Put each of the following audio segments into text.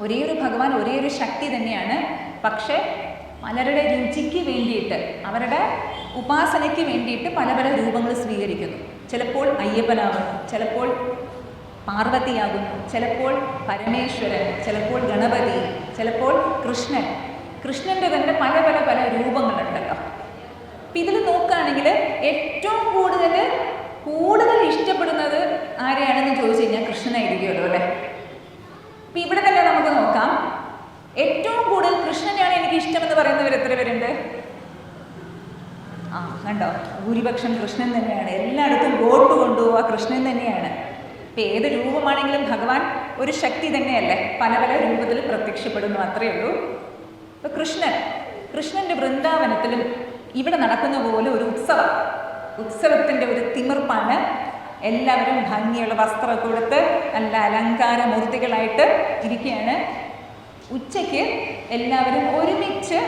ഒരേ ഒരു ഭഗവാൻ, ഒരേ ഒരു ശക്തി തന്നെയാണ്. പക്ഷേ പലരുടെ രുചിക്ക് വേണ്ടിയിട്ട്, അവരുടെ ഉപാസനയ്ക്ക് വേണ്ടിയിട്ട് പല പല രൂപങ്ങൾ സ്വീകരിക്കുന്നു. ചിലപ്പോൾ അയ്യപ്പനാകുന്നു, ചിലപ്പോൾ പാർവതിയാകുന്നു, ചിലപ്പോൾ പരമേശ്വരൻ, ചിലപ്പോൾ ഗണപതി, ചിലപ്പോൾ കൃഷ്ണൻ. കൃഷ്ണൻ്റെ തന്നെ പല പല പല രൂപങ്ങളുണ്ടല്ലോ. അപ്പം ഇതിൽ നോക്കുകയാണെങ്കിൽ ഏറ്റവും കൂടുതൽ ഇഷ്ടപ്പെടുന്നത് ആരെയാണെന്ന് ചോദിച്ചു കഴിഞ്ഞാൽ കൃഷ്ണനായിരിക്കുമല്ലോ അല്ലേ. അപ്പം ഇവിടെ തന്നെ നമുക്ക് നോക്കാം, ഏറ്റവും കൂടുതൽ കൃഷ്ണനെയാണ് എനിക്ക് ഇഷ്ടമെന്ന് പറയുന്നവർ എത്ര പേരുണ്ട്? കണ്ടോ, ഭൂരിപക്ഷം കൃഷ്ണൻ തന്നെയാണ്. എല്ലായിടത്തും വോട്ട് കൊണ്ടുപോവുക കൃഷ്ണൻ തന്നെയാണ്. ഇപ്പം ഏത് രൂപമാണെങ്കിലും ഭഗവാൻ ഒരു ശക്തി തന്നെയല്ലേ, പല പല രൂപത്തിൽ പ്രത്യക്ഷപ്പെടുന്നു, അത്രയേ ഉള്ളൂ. ഇപ്പം കൃഷ്ണൻ്റെ വൃന്ദാവനത്തിലും ഇവിടെ നടക്കുന്ന പോലെ ഒരു ഉത്സവത്തിൻ്റെ ഒരു തിമിർപ്പാണ്. എല്ലാവരും ഭംഗിയുള്ള വസ്ത്രമൊക്കെ കൊടുത്ത് നല്ല അലങ്കാരമൂർത്തികളായിട്ട് ഇരിക്കുകയാണ്. ഉച്ചയ്ക്ക് എല്ലാവരും ഒരുമിച്ച്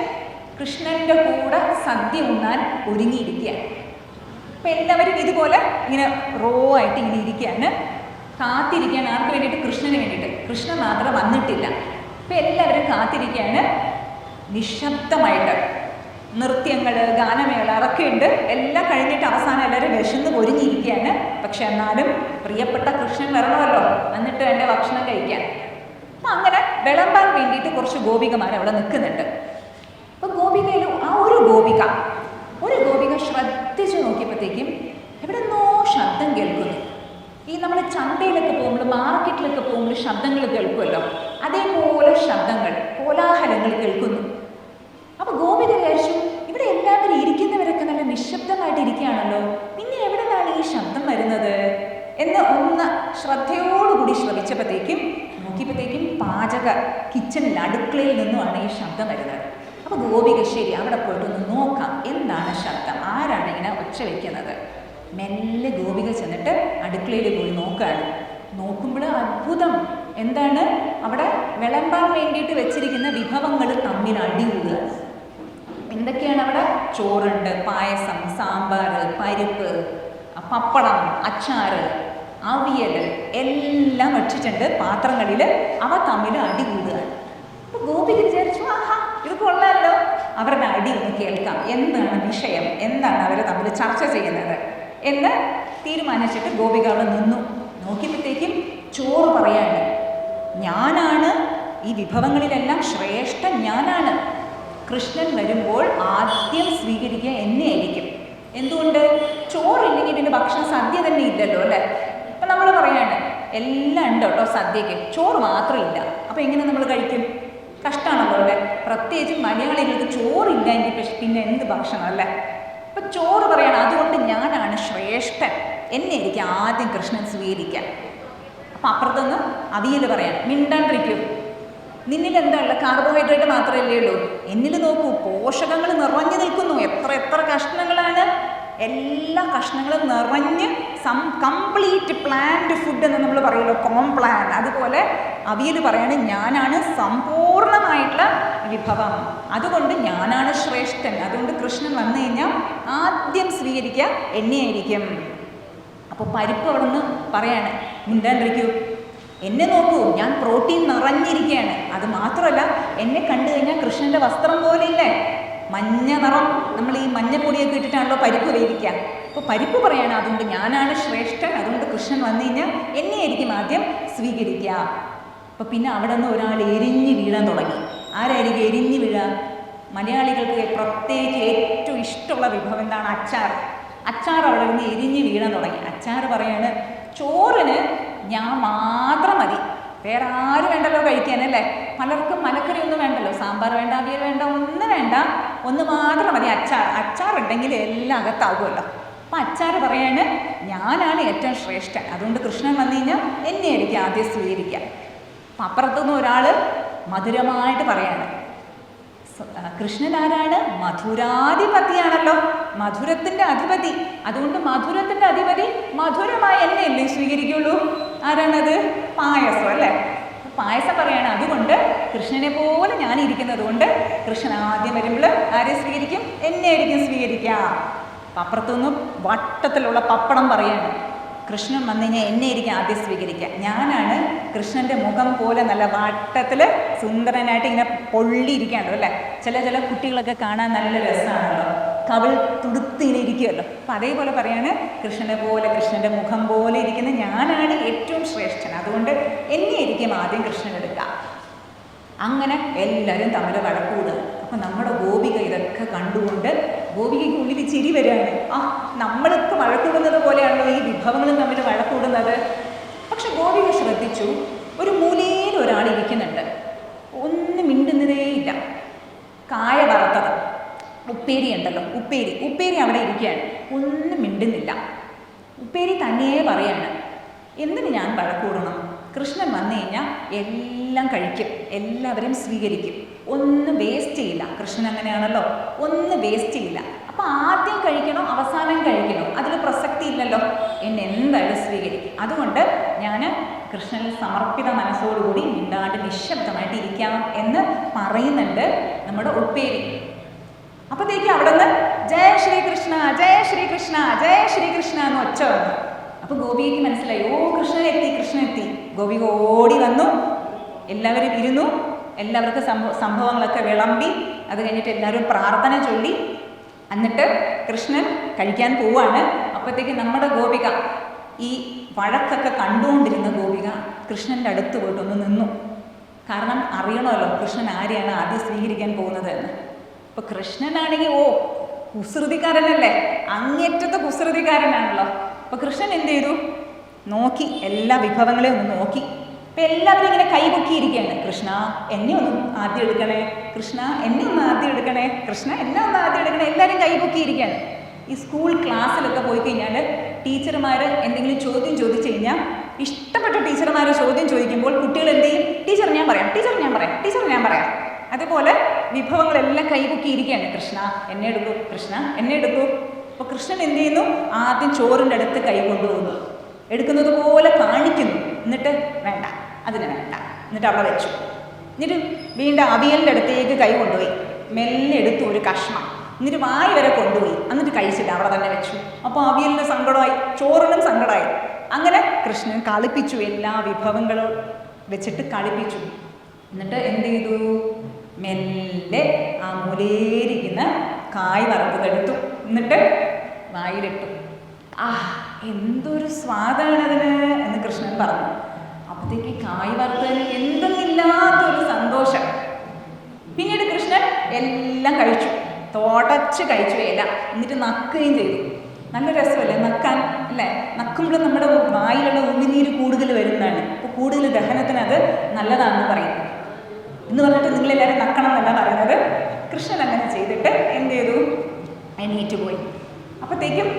കൃഷ്ണൻ്റെ കൂടെ സദ്യ ഉണ്ണാൻ ഒരുങ്ങിയിരിക്കുകയാണ്. അപ്പം എല്ലാവരും ഇതുപോലെ ഇങ്ങനെ റോ ആയിട്ട് ഇങ്ങനെ ഇരിക്കുകയാണ്, കാത്തിരിക്കുകയാണ്. ആർക്ക് വേണ്ടിയിട്ട്? കൃഷ്ണന് വേണ്ടിയിട്ട്. കൃഷ്ണൻ മാത്രം വന്നിട്ടില്ല. അപ്പം എല്ലാവരും കാത്തിരിക്കുകയാണ്. നിശബ്ദമായിട്ട് നൃത്യങ്ങൾ, ഗാനമേള അതൊക്കെ ഉണ്ട്. എല്ലാം കഴിഞ്ഞിട്ട് അവസാനം എല്ലാവരും വിശന്ന് ഒരുങ്ങിയിരിക്കുകയാണ്. പക്ഷെ എന്നാലും പ്രിയപ്പെട്ട കൃഷ്ണൻ വരണമല്ലോ, എന്നിട്ട് വേണ്ട ഭക്ഷണം കഴിക്കാൻ. അപ്പം അങ്ങനെ വിളമ്പാൻ വേണ്ടിയിട്ട് കുറച്ച് ഗോപികമാർ അവിടെ നിൽക്കുന്നുണ്ട്. അപ്പം ഗോപികയിൽ ഒരു ഗോപിക ശ്രദ്ധിച്ച് നോക്കിയപ്പോഴത്തേക്കും എവിടെന്നോ ശബ്ദം കേൾക്കുന്നു. ഈ നമ്മൾ ചന്തയിലൊക്കെ പോകുമ്പോൾ, മാർക്കറ്റിലൊക്കെ പോകുമ്പോൾ ശബ്ദങ്ങൾ കേൾക്കുമല്ലോ, അതേപോലെ ശബ്ദങ്ങൾ, കോലാഹലങ്ങൾ കേൾക്കുന്നു. അപ്പോൾ ഗോപിക വിചാരിച്ചു, ഇവിടെ എല്ലാവരും ഇരിക്കുന്നവരൊക്കെ നല്ല നിശബ്ദമായിട്ട് ഇരിക്കുകയാണല്ലോ, പിന്നെ എവിടെ നിന്നാണ് ഈ ശബ്ദം വരുന്നത് എന്ന് ഒന്ന് ശ്രദ്ധയോടുകൂടി ശ്രവിച്ചപ്പോഴത്തേക്കും നോക്കിയപ്പോഴത്തേക്കും കിച്ചണിൽ, അടുക്കളയിൽ നിന്നുമാണ് ഈ ശബ്ദം വരുന്നത്. അപ്പോൾ ഗോപിക ശരി അവിടെ പോയിട്ടൊന്ന് നോക്കാം, എന്താണ് ശബ്ദം, ആരാണ് ഇങ്ങനെ ഒച്ച വയ്ക്കുന്നത്. മെല്ലെ ഗോപിക ചെന്നിട്ട് അടുക്കളയിൽ പോയി നോക്കുകയാണ്. നോക്കുമ്പോൾ അത്ഭുതം. എന്താണ്? അവിടെ വിളമ്പാൻ വേണ്ടിയിട്ട് വെച്ചിരിക്കുന്ന വിഭവങ്ങൾ തമ്മിൽ അടികൂടുക. എന്തൊക്കെയാണ് അവിടെ? ചോറുണ്ട്, പായസം, സാമ്പാർ, പരിപ്പ്, പപ്പടം, അച്ചാറ്, അവിയൽ എല്ലാം വെച്ചിട്ടുണ്ട് പാത്രങ്ങളിൽ. അവ തമ്മിൽ അടികൂടുകയാണ്. അപ്പോൾ ഗോപിക വിചാരിച്ചു, ഇത് കൊള്ളാമല്ലോ, അവരുടെ അടി ഒന്ന് കേൾക്കാം, എന്താണ് വിഷയം, എന്താണ് അവർ തമ്മിൽ ചർച്ച ചെയ്യുന്നത് എന്ന് തീരുമാനിച്ചിട്ട് ഗോപിക അവിടെ നിന്നു. നോക്കിയപ്പോഴത്തേക്കും ചോറ് പറയാണ്, ഞാനാണ് ഈ വിഭവങ്ങളിലെല്ലാം ശ്രേഷ്ഠൻ, ഞാനാണ്. കൃഷ്ണൻ വരുമ്പോൾ ആദ്യം സ്വീകരിക്കുക എന്നെ ആയിരിക്കും. എന്തുകൊണ്ട്? ചോറില്ലെങ്കിൽ പിന്നെ ഭക്ഷണ സദ്യ തന്നെ ഇല്ലല്ലോ അല്ലേ. അപ്പം നമ്മൾ പറയാണ് എല്ലാം ഉണ്ട് കേട്ടോ സദ്യക്ക്, ചോറ് മാത്രമില്ല. അപ്പം എങ്ങനെ നമ്മൾ കഴിക്കും? കഷ്ടമാണല്ലോ അല്ലേ. പ്രത്യേകിച്ച് മലയാളികൾക്ക് ചോറില്ലെങ്കിൽ പിന്നെ എന്ത് ഭക്ഷണം അല്ലേ. അപ്പം ചോറ് പറയണം, അതുകൊണ്ട് ഞാനാണ് ശ്രേഷ്ഠൻ, എന്നെ എനിക്ക് ആദ്യം കൃഷ്ണൻ സ്വീകരിക്കാൻ. അപ്പം അപ്പുറത്തുനിന്ന് അവിയൽ പറയണം, മിണ്ടാണ്ടിരിക്കും, നിന്നിൽ എന്താ ഉള്ളത്? കാർബോഹൈഡ്രേറ്റ് മാത്രമല്ലേ ഉള്ളൂ, എന്നിൽ നോക്കൂ പോഷകങ്ങൾ നിറഞ്ഞു നിൽക്കുന്നു, എത്ര കഷ്ണങ്ങളാണ്, എല്ലാ കഷ്ണങ്ങളും നിറഞ്ഞ് കംപ്ലീറ്റ് പ്ലാന്റ് ഫുഡ് എന്ന് നമ്മൾ പറയുമല്ലോ, കോംപ്ലാൻ. അതുപോലെ അവിയൽ പറയാണ്, ഞാനാണ് സമ്പൂർണ്ണമായിട്ടുള്ള വിഭവം, അതുകൊണ്ട് ഞാനാണ് ശ്രേഷ്ഠൻ, അതുകൊണ്ട് കൃഷ്ണൻ വന്നു കഴിഞ്ഞാൽ ആദ്യം സ്വീകരിക്കുക എന്നെയായിരിക്കും. അപ്പോൾ പരിപ്പ് അവിടെ നിന്ന് പറയാണ്, മിണ്ടാണ്ടിരിക്കൂ, എന്നെ നോക്കൂ, ഞാൻ പ്രോട്ടീൻ നിറഞ്ഞിരിക്കുകയാണ്. അത് മാത്രമല്ല, എന്നെ കണ്ടു കഴിഞ്ഞാൽ കൃഷ്ണൻ്റെ വസ്ത്രം പോലെയില്ലേ, മഞ്ഞ നിറം, നമ്മൾ ഈ മഞ്ഞപ്പൊടിയൊക്കെ ഇട്ടിട്ടാണല്ലോ പരിപ്പ് വേവിക്കുക. അപ്പോൾ പരിപ്പ് പറയാണ്, അതുകൊണ്ട് ഞാനാണ് ശ്രേഷ്ഠൻ, അതുകൊണ്ട് കൃഷ്ണൻ വന്നു കഴിഞ്ഞാൽ എന്നെയായിരിക്കും ആദ്യം സ്വീകരിക്കുക. അപ്പോൾ പിന്നെ അവിടെ നിന്ന് ഒരാൾ എരിഞ്ഞ് വീഴാൻ തുടങ്ങി. ആരായിരിക്കും എരിഞ്ഞ് വീഴുക? മലയാളികൾക്ക് പ്രത്യേകിച്ച് ഏറ്റവും ഇഷ്ടമുള്ള വിഭവം എന്താണ്? അച്ചാർ അവിടെ നിന്ന് എരിഞ്ഞ് വീഴാൻ തുടങ്ങി. അച്ചാർ പറയാണ്, ചോറിന് ഞാൻ മാത്രം മതി, വേറെ ആരും വേണ്ടല്ലോ കഴിക്കാനല്ലേ. പലർക്കും മലക്കറി ഒന്നും വേണ്ടല്ലോ, സാമ്പാർ വേണ്ട, അവിയൽ വേണ്ട, ഒന്നും വേണ്ട, ഒന്ന് മാത്രം മതി അച്ചാർ ഉണ്ടെങ്കിൽ എല്ലാം അകത്താകുമല്ലോ. അപ്പം അച്ചാർ പറയാണ്, ഞാനാണ് ഏറ്റവും ശ്രേഷ്ഠൻ, അതുകൊണ്ട് കൃഷ്ണൻ വന്നു കഴിഞ്ഞാൽ എന്നെ ആയിരിക്കും ആദ്യം സ്വീകരിക്കുക. അപ്പം അപ്പുറത്തുനിന്ന് ഒരാൾ മധുരമായിട്ട് പറയാണ്, കൃഷ്ണൻ ആരാണ്? മധുരാധിപതിയാണല്ലോ, മധുരത്തിൻ്റെ അധിപതി, അതുകൊണ്ട് മധുരത്തിൻ്റെ അധിപതി മധുരമായ എന്നെയല്ലേ സ്വീകരിക്കുള്ളൂ. ആരാണത്? പായസം അല്ലേ. പായസം പറയാണ്, അതുകൊണ്ട് കൃഷ്ണനെ പോലെ ഞാനിരിക്കുന്നത് കൊണ്ട് കൃഷ്ണൻ ആദ്യം വരുമ്പോൾ ആരെ സ്വീകരിക്കും? എന്നെ ആയിരിക്കും സ്വീകരിക്കുക. അപ്പുറത്തുനിന്നും വട്ടത്തിലുള്ള പപ്പടം പറയാണ്, കൃഷ്ണൻ വന്നു കഴിഞ്ഞാൽ എന്നെ ആയിരിക്കും ആദ്യം സ്വീകരിക്കുക. ഞാനാണ് കൃഷ്ണൻ്റെ മുഖം പോലെ നല്ല വട്ടത്തിൽ സുന്ദരനായിട്ട് ഇങ്ങനെ പൊള്ളിയിരിക്കാണ്ടോ അല്ലേ. ചില കുട്ടികളൊക്കെ കാണാൻ നല്ല രസമാണല്ലോ, കവിൾ തുടുത്തിങ്ങനെ ഇരിക്കുമല്ലോ. അപ്പം അതേപോലെ പറയാണ്, കൃഷ്ണനെ പോലെ കൃഷ്ണൻ്റെ മുഖം പോലെ ഇരിക്കുന്ന ഞാനാണ് ഏറ്റവും ശ്രേഷ്ഠൻ, അതുകൊണ്ട് എന്നെ ആയിരിക്കും ആദ്യം കൃഷ്ണൻ എടുക്കുക. അങ്ങനെ എല്ലാവരും തമ്മിൽ വഴക്കൂടുക. അപ്പം നമ്മുടെ ഗോപിക ഇതൊക്കെ കണ്ടുകൊണ്ട് ഗോപികയ്ക്ക് ഉള്ളിൽ ചിരി വരികയാണ്. നമ്മൾക്ക് വഴക്കൂടുന്നത് പോലെയാണല്ലോ ഈ വിഭവങ്ങളും തമ്മിൽ വഴക്കൂടുന്നത്. പക്ഷെ ഗോപിക ശ്രദ്ധിച്ചു, ഒരു മൂലയിൽ ഒരാൾ ഇരിക്കുന്നുണ്ട്, ഒന്നും മിണ്ടുന്നതേയില്ല. കായ വറുത്തത് ഉപ്പേരി ഉണ്ടല്ലോ, ഉപ്പേരി അവിടെ ഇരിക്കുകയാണ്, ഒന്നും മിണ്ടുന്നില്ല. ഉപ്പേരി തന്നെയേ പറയാണ്, എന്തിന് ഞാൻ വഴക്കൂടണം? കൃഷ്ണൻ വന്നു കഴിഞ്ഞാൽ എല്ലാം കഴിക്കും, എല്ലാവരും സ്വീകരിക്കും, ഒന്നും വേസ്റ്റ് ചെയ്യില്ല. കൃഷ്ണൻ അങ്ങനെയാണല്ലോ, ഒന്നും വേസ്റ്റ് ചെയ്യില്ല. അപ്പം ആദ്യം കഴിക്കണോ അവസാനം കഴിക്കണോ അതിൽ പ്രസക്തി ഇല്ലല്ലോ, എന്നെ എന്തായാലും സ്വീകരിക്കും. അതുകൊണ്ട് ഞാൻ കൃഷ്ണനിൽ സമർപ്പിത മനസ്സോടുകൂടി മിണ്ടാണ്ട് നിശബ്ദമായിട്ട് ഇരിക്കാം എന്ന് പറയുന്നുണ്ട് നമ്മുടെ ഉപ്പേരി. അപ്പോഴത്തേക്ക് അവിടെ നിന്ന് ജയ ശ്രീകൃഷ്ണ ജയ ശ്രീകൃഷ്ണ ജയ ശ്രീകൃഷ്ണ എന്ന് ഒച്ച വന്നു. അപ്പോൾ ഗോപികയ്ക്ക് മനസ്സിലായി, കൃഷ്ണൻ എത്തി. ഗോപിക ഓടി വന്നു, എല്ലാവരും ഇരുന്നു, എല്ലാവർക്കും സംഭവങ്ങളൊക്കെ വിളമ്പി. അത് കഴിഞ്ഞിട്ട് എല്ലാവരും പ്രാർത്ഥന ചൊല്ലി. എന്നിട്ട് കൃഷ്ണൻ കഴിക്കാൻ പോവാണ്. അപ്പോഴത്തേക്ക് നമ്മുടെ ഗോപിക, ഈ വഴക്കൊക്കെ കണ്ടുകൊണ്ടിരുന്ന ഗോപിക കൃഷ്ണൻ്റെ അടുത്ത് പോയിട്ടൊന്ന് നിന്നു. കാരണം അറിയണമല്ലോ കൃഷ്ണൻ ആരെയാണ് ആദ്യം സ്വീകരിക്കാൻ പോകുന്നത് എന്ന്. അപ്പോൾ കൃഷ്ണനാണെങ്കിൽ കുസൃതിക്കാരനല്ലേ, അങ്ങേറ്റത്തെ കുസൃതിക്കാരനാണല്ലോ. അപ്പോൾ കൃഷ്ണൻ എന്ത് ചെയ്തു? നോക്കി, എല്ലാ വിഭവങ്ങളെയും ഒന്ന് നോക്കി. അപ്പം എല്ലാവരും ഇങ്ങനെ കൈപൊക്കിയിരിക്കുകയാണ്. കൃഷ്ണ എന്നെ ഒന്ന് ആദ്യം എടുക്കണേ, കൃഷ്ണ എന്നെ ഒന്ന് ആദ്യം എടുക്കണേ, കൃഷ്ണ എന്നെ ഒന്ന് ആദ്യം എടുക്കണേ. എല്ലാവരും കൈപൊക്കിയിരിക്കുകയാണ്. ഈ സ്കൂൾ ക്ലാസ്സിലൊക്കെ പോയി കഴിഞ്ഞാൽ ടീച്ചർമാർ എന്തെങ്കിലും ചോദ്യം ചോദിച്ചു കഴിഞ്ഞാൽ, ഇഷ്ടപ്പെട്ട ടീച്ചർമാർ ചോദ്യം ചോദിക്കുമ്പോൾ കുട്ടികൾ എന്ത് ചെയ്യും? ടീച്ചർ ഞാൻ പറയാം. അതുപോലെ വിഭവങ്ങളെല്ലാം കൈപൊക്കിയിരിക്കുകയാണ്. കൃഷ്ണ എന്നെ എടുക്കൂ, കൃഷ്ണ എന്നെ എടുക്കൂ. അപ്പോൾ കൃഷ്ണൻ എന്ത് ചെയ്യുന്നു? ആദ്യം ചോറിൻ്റെ അടുത്ത് കൈ കൊണ്ടുപോകുന്നു, എടുക്കുന്നത് പോലെ കാണിക്കുന്നു. എന്നിട്ട് വേണ്ട, അതിന് വേണ്ട, എന്നിട്ട് അവിടെ വെച്ചു. എന്നിട്ട് വീണ്ടും അവിയലിൻ്റെ അടുത്തേക്ക് കൈ കൊണ്ടുപോയി, മെല്ലെ എടുത്തു ഒരു കഷ്ണം, എന്നിട്ട് വായി വരെ കൊണ്ടുപോയി, എന്നിട്ട് കഴിച്ചില്ല, അവിടെ തന്നെ വെച്ചു. അപ്പോൾ അവിയലിന് സങ്കടമായി, ചോറിനും സങ്കടമായി. അങ്ങനെ കൃഷ്ണൻ കളിപ്പിച്ചു, എല്ലാ വിഭവങ്ങളും വെച്ചിട്ട് കളിപ്പിച്ചു. എന്നിട്ട് എന്ത് ചെയ്തു? മെല്ലെ ആ മൂലേരിക്കുന്ന കായ് വറുത്തതെടുത്തു, എന്നിട്ട് വായിലിട്ടു. എന്തൊരു സ്വാദാണതിന് എന്ന് കൃഷ്ണൻ പറഞ്ഞു. അപ്പോഴത്തേക്ക് കായ് വറുത്തതിന് എന്തെന്നില്ലാത്തൊരു സന്തോഷം. പിന്നീട് കൃഷ്ണൻ എല്ലാം കഴിച്ചു, തുടച്ച് കഴിച്ചു എല്ലാം. എന്നിട്ട് നക്കുകയും ചെയ്തു. നല്ല രസമല്ലേ നക്കാൻ, അല്ലേ? നക്കുമ്പോൾ നമ്മുടെ വായിലുള്ള ഉമിനീര് കൂടുതൽ വരുന്നതാണ്. അപ്പോൾ കൂടുതൽ ദഹനത്തിന് അത് നല്ലതാണെന്ന് പറയും. എന്ന് പറഞ്ഞിട്ട് നിങ്ങളെല്ലാവരും നക്കണം എന്നല്ല പറയുന്നത്. കൃഷ്ണൻ അങ്ങനെ ചെയ്തിട്ട് എന്ത് ചെയ്തു? എണീറ്റ് പോയി. അപ്പോഴത്തേക്കും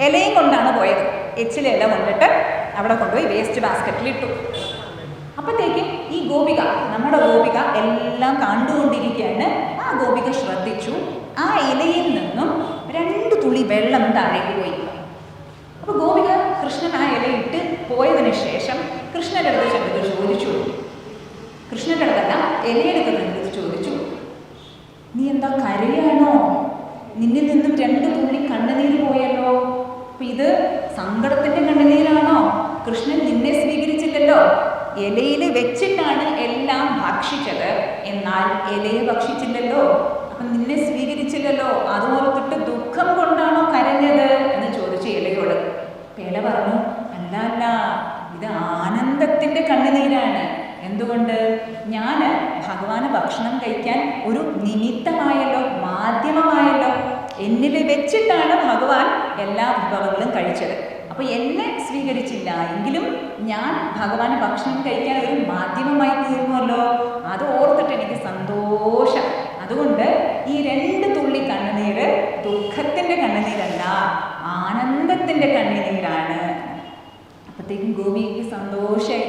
ഇലയും കൊണ്ടാണ് പോയത്. എച്ചിലെ ഇല കൊണ്ടിട്ട് അവിടെ കൊണ്ടുപോയി വേസ്റ്റ് ബാസ്ക്കറ്റിലിട്ടു. അപ്പോഴത്തേക്കും ഈ ഗോപിക, നമ്മുടെ ഗോപിക എല്ലാം കണ്ടുകൊണ്ടിരിക്കുകയാണ്. ആ ഗോപിക ശ്രദ്ധിച്ചു, ആ ഇലയിൽ നിന്നും 2 തുള്ളി വെള്ളം താഴേക്ക് പോയി. അപ്പോൾ ഗോപിക കൃഷ്ണൻ ആ ഇലയിട്ട് പോയതിന് ശേഷം കൃഷ്ണൻ്റെ അടുത്ത് ചെന്നിട്ട് ചോദിച്ചു, കൃഷ്ണൻ്റെ അടുത്തല്ല ഇലയെടുത്ത് ചോദിച്ചു, നീ എന്താ കരയാണോ? നിന്നിൽ നിന്നും 2 തുള്ളി കണ്ണുനീര് പോയല്ലോ. അപ്പം ഇത് സങ്കടത്തിൻ്റെ കണ്ണുനീരാണോ? കൃഷ്ണൻ നിന്നെ സ്വീകരിച്ചില്ലല്ലോ, ഇലയിൽ വെച്ചിട്ടാണ് എല്ലാം ഭക്ഷിച്ചത്, എന്നാൽ ഇലയെ ഭക്ഷിച്ചില്ലല്ലോ, അപ്പം നിന്നെ സ്വീകരിച്ചില്ലല്ലോ, അതോർത്തിട്ട് ദുഃഖം കൊണ്ടാണോ കരഞ്ഞത് എന്ന് ചോദിച്ചു ഇലയോട്. ഇല പറഞ്ഞു, അല്ല, ഇത് ആനന്ദത്തിൻ്റെ കണ്ണുനീരാണ്. എന്തുകൊണ്ട്? ഞാൻ ഭഗവാന് ഭക്ഷണം കഴിക്കാൻ ഒരു നിമിത്തമായല്ലോ, മാധ്യമമായല്ലോ. എന്നിൽ വെച്ചിട്ടാണ് ഭഗവാൻ എല്ലാ വിഭവങ്ങളും കഴിച്ചത്. അപ്പോൾ എന്നെ സ്വീകരിച്ചില്ല എങ്കിലും ഞാൻ ഭഗവാന് ഭക്ഷണം കഴിക്കാൻ ഒരു മാധ്യമമായി തീർന്നുവല്ലോ, അത് ഓർത്തിട്ട് എനിക്ക് സന്തോഷം. അതുകൊണ്ട് ഈ 2 തുള്ളി കണ്ണുനീര് ദുഃഖത്തിൻ്റെ കണ്ണുനീരല്ല, ആനന്ദത്തിൻ്റെ കണ്ണുനീരാണ്. അപ്പോഴത്തേക്കും ഗോപിക്ക് സന്തോഷമായി.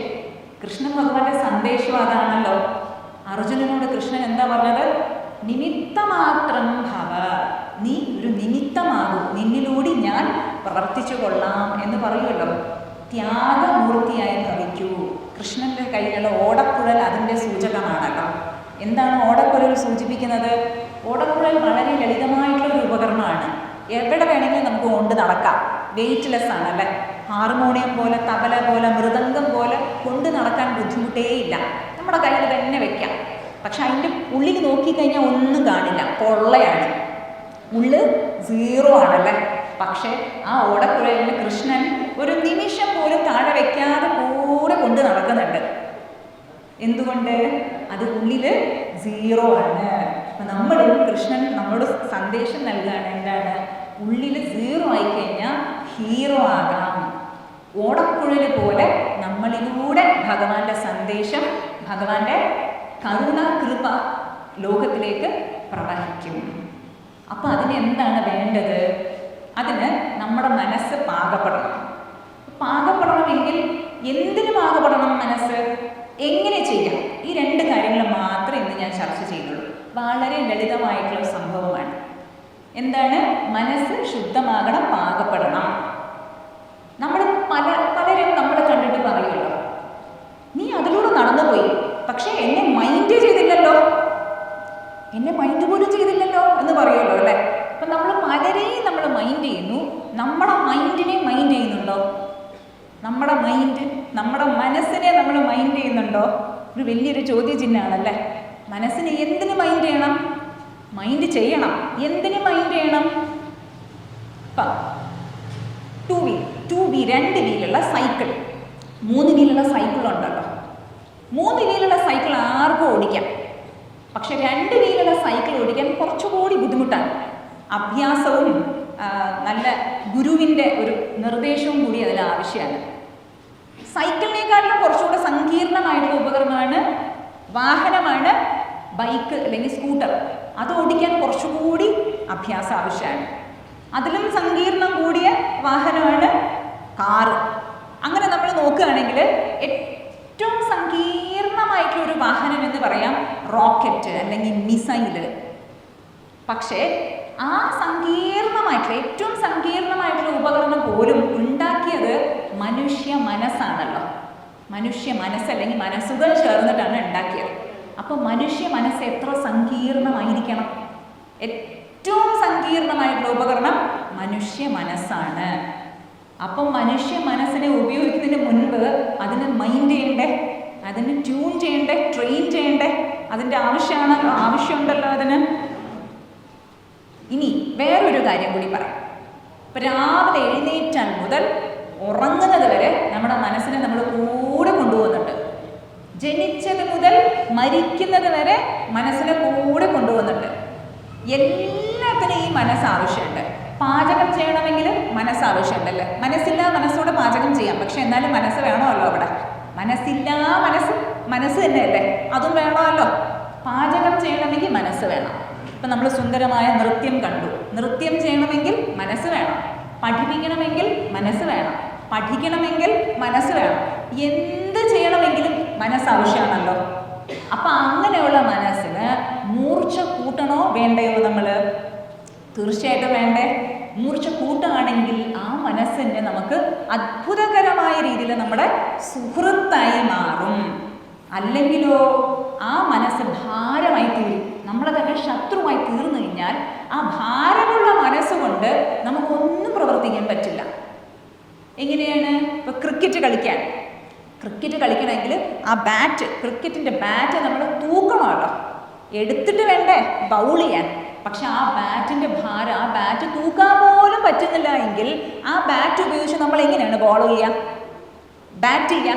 കൃഷ്ണ ഭഗവാന്റെ സന്ദേശം അതാണല്ലോ. അർജുനനോട് കൃഷ്ണൻ എന്താ പറഞ്ഞത്? നിമിത്തമാത്രം ഭവ, നീ ഒരു നിമിത്തമാകും, നിന്നിലൂടെ ഞാൻ പ്രവർത്തിച്ചു കൊള്ളാം എന്ന് പറയുമല്ലോ. ത്യാഗമൂർത്തിയായി ഭവിക്കൂ. കൃഷ്ണൻ്റെ കയ്യിലുള്ള ഓടക്കുഴൽ അതിൻ്റെ സൂചകമാണല്ലോ. എന്താണ് ഓടക്കുഴൽ സൂചിപ്പിക്കുന്നത്? ഓടക്കുഴൽ വളരെ ലളിതമായിട്ടുള്ളൊരു ഉപകരണമാണ്. എവിടെ വേണമെങ്കിലും നമുക്ക് കൊണ്ട് നടക്കാം, വെയ്റ്റ്ലെസ് ആണല്ലേ. ഹാർമോണിയം പോലെ, തബല പോലെ, മൃദംഗം പോലെ കൊണ്ട് നടക്കാൻ ബുദ്ധിമുട്ടേയില്ല. നമ്മുടെ കയ്യിൽ തന്നെ വെക്കാം. പക്ഷെ അതിൻ്റെ ഉള്ളിൽ നോക്കിക്കഴിഞ്ഞാൽ ഒന്നും കാണില്ല, പൊള്ളയാണ്, ഉള്ള് 0 ആണല്ലേ. പക്ഷെ ആ ഓടക്കുഴലിന് കൃഷ്ണൻ ഒരു നിമിഷം പോലും താഴെ വെക്കാതെ കൂടെ കൊണ്ട് നടക്കുന്നുണ്ട്. എന്തുകൊണ്ട്? അത് ഉള്ളില് 0 ആണ്. നമ്മളും കൃഷ്ണൻ നമ്മളോട് സന്ദേശം നൽകുകയാണ്. എന്താണ്? ഉള്ളില് 0 ആയിക്കഴിഞ്ഞാൽ ഹീറോ ആകാം. ഓടക്കുഴല് പോലെ നമ്മളിലൂടെ ഭഗവാന്റെ സന്ദേശം, ഭഗവാന്റെ കരുണ, കൃപ ലോകത്തിലേക്ക് പ്രവഹിക്കും. അപ്പൊ അതിന് എന്താണ് വേണ്ടത്? അതിന് നമ്മുടെ മനസ്സ് പാകപ്പെടണം. പാകപ്പെടണമെങ്കിൽ എന്തിനു പാകപ്പെടണം മനസ്സ്? എങ്ങനെ ചെയ്യാം? ഈ 2 കാര്യങ്ങൾ മാത്രമേ ഇന്ന് ഞാൻ ചർച്ച ചെയ്യുന്നുള്ളൂ. വളരെ ലളിതമായിട്ടുള്ള സംഭവമാണ്. എന്താണ്? മനസ്സ് ശുദ്ധമാകണം, പാകപ്പെടണം. നമ്മൾ പലരും നമ്മളെ കണ്ടിട്ട് പറയുമല്ലോ, നീ അതിലൂടെ നടന്നുപോയി, പക്ഷെ എന്നെ മൈൻഡ് ചെയ്തില്ലല്ലോ, എന്നെ മൈൻഡ് പോലും ചെയ്തില്ലല്ലോ എന്ന് പറയുമല്ലോ അല്ലേ. അപ്പൊ നമ്മൾ പലരെയും നമ്മൾ മൈൻഡ് ചെയ്യുന്നു. നമ്മുടെ മൈൻഡിനെ മൈൻഡ് ചെയ്യുന്നുണ്ടോ? നമ്മുടെ മൈൻഡ്, നമ്മുടെ മനസ്സിനെ നമ്മൾ മൈൻഡ് ചെയ്യുന്നുണ്ടോ? ഒരു വലിയൊരു ചോദ്യചിഹ്നമാണല്ലേ. മനസ്സിനെ എന്തിന് മൈൻഡ് ചെയ്യണം? മൈൻഡ് ചെയ്യണം. എന്തിന് മൈൻഡ് ചെയ്യണം? ഇപ്പം 2 വീലുള്ള സൈക്കിൾ, 3 വീലുള്ള സൈക്കിളുണ്ടല്ലോ. 3 വീലുള്ള സൈക്കിൾ ആർക്കും ഓടിക്കാം. പക്ഷെ 2 വീലുള്ള സൈക്കിൾ ഓടിക്കാൻ കുറച്ചുകൂടി ബുദ്ധിമുട്ടാണ്. അഭ്യാസവും നല്ല ഗുരുവിൻ്റെ ഒരു നിർദ്ദേശവും കൂടി അതിൽ ആവശ്യമാണ്. സൈക്കിളിനേക്കാളും കുറച്ചുകൂടെ സങ്കീർണമായിട്ടുള്ള ഉപകരണമാണ്, വാഹനമാണ് ബൈക്ക് അല്ലെങ്കിൽ സ്കൂട്ടർ. അത് ഓടിക്കാൻ കുറച്ചുകൂടി അഭ്യാസം ആവശ്യമാണ്. അതിലും സങ്കീർണം കൂടിയ വാഹനമാണ് കാറ്. അങ്ങനെ നമ്മൾ നോക്കുകയാണെങ്കിൽ ഏറ്റവും സങ്കീർണമായിട്ടുള്ള ഒരു വാഹനം എന്ന് പറയാം റോക്കറ്റ് അല്ലെങ്കിൽ മിസൈല്. പക്ഷേ ആ ഏറ്റവും സങ്കീർണമായിട്ടുള്ള ഉപകരണം പോലും ഉണ്ടാക്കിയത് മനുഷ്യ മനസ്സാണല്ലോ. മനുഷ്യ മനസ്സ് അല്ലെങ്കിൽ മനസ്സുകൾ ചേർന്നിട്ടാണ് ഉണ്ടാക്കിയത്. അപ്പോൾ മനുഷ്യ മനസ്സ് എത്ര സങ്കീർണമായിരിക്കണം? ഏറ്റവും സങ്കീർണമായിട്ടുള്ള ഉപകരണം മനുഷ്യ മനസ്സാണ്. അപ്പം മനുഷ്യ മനസ്സിനെ ഉപയോഗിക്കുന്നതിന് മുൻപ് അതിന് മൈൻഡ് ചെയ്യണ്ടേ, അതിന് ട്യൂൺ ചെയ്യണ്ടേ, ട്രെയിൻ ചെയ്യണ്ടേ? അതിൻ്റെ ആവശ്യമുണ്ടല്ലോ അതിന്. ഇനി വേറൊരു കാര്യം കൂടി പറയാം. ഇപ്പം രാവിലെ എഴുന്നേറ്റാൽ മുതൽ ഉറങ്ങുന്നത് വരെ നമ്മുടെ മനസ്സിനെ നമ്മൾ കൂടെ കൊണ്ടുപോകുന്നുണ്ട്. ജനിച്ചത് മുതൽ മരിക്കുന്നത് വരെ മനസ്സിനെ കൂടെ കൊണ്ടുപോകുന്നുണ്ട്. എല്ലാത്തിനും ഈ മനസ്സ് ആവശ്യമുണ്ട്. പാചകം ചെയ്യണമെങ്കിൽ മനസ്സ് ആവശ്യമുണ്ടല്ലേ. മനസ്സോടെ പാചകം ചെയ്യാം, പക്ഷെ എന്നാലും മനസ്സ് വേണമല്ലോ അവിടെ. മനസ്സ് തന്നെയല്ലേ, അതും വേണമല്ലോ. പാചകം ചെയ്യണമെങ്കിൽ മനസ്സ് വേണം. ഇപ്പം നമ്മൾ സുന്ദരമായ നൃത്യം കണ്ടു. നൃത്യം ചെയ്യണമെങ്കിൽ മനസ്സ് വേണം. പഠിപ്പിക്കണമെങ്കിൽ മനസ്സ് വേണം. പഠിക്കണമെങ്കിൽ മനസ്സ് വേണം. എന്ത് ചെയ്യണമെങ്കിലും മനസ്സ് ആവശ്യമാണല്ലോ. അപ്പം അങ്ങനെയുള്ള മനസ്സിന് മൂർച്ച കൂട്ടണോ വേണ്ടയോ? നമ്മൾ തീർച്ചയായിട്ടും വേണ്ടേ. മൂർച്ച കൂട്ടുകയാണെങ്കിൽ ആ മനസ്സിനെ നമുക്ക് അത്ഭുതകരമായ രീതിയിൽ നമ്മുടെ സുഹൃത്തായി മാറും. അല്ലെങ്കിലോ ആ മനസ്സ് ഭാരമായി തീരും, നമ്മളെ തന്നെ ശത്രുവായി തീർന്നു കഴിഞ്ഞാൽ ആ ഭാരമുള്ള മനസ്സുകൊണ്ട് നമുക്കൊന്നും പ്രവർത്തിക്കാൻ പറ്റില്ല. എങ്ങനെയാണ്? ഇപ്പോൾ ക്രിക്കറ്റ് കളിക്കണമെങ്കിൽ ആ ക്രിക്കറ്റിൻ്റെ ബാറ്റ് നമ്മൾ തൂക്കണമല്ലോ, എടുത്തിട്ട് വേണ്ടേ ബൗൾ ചെയ്യാൻ. പക്ഷെ ആ ബാറ്റിൻ്റെ ഭാരം, ആ ബാറ്റ് തൂക്കാൻ പോലും പറ്റുന്നില്ല എങ്കിൽ ആ ബാറ്റ് ഉപയോഗിച്ച് നമ്മൾ എങ്ങനെയാണ് ബോൾ ചെയ്യുക, ബാറ്റ് ചെയ്യുക,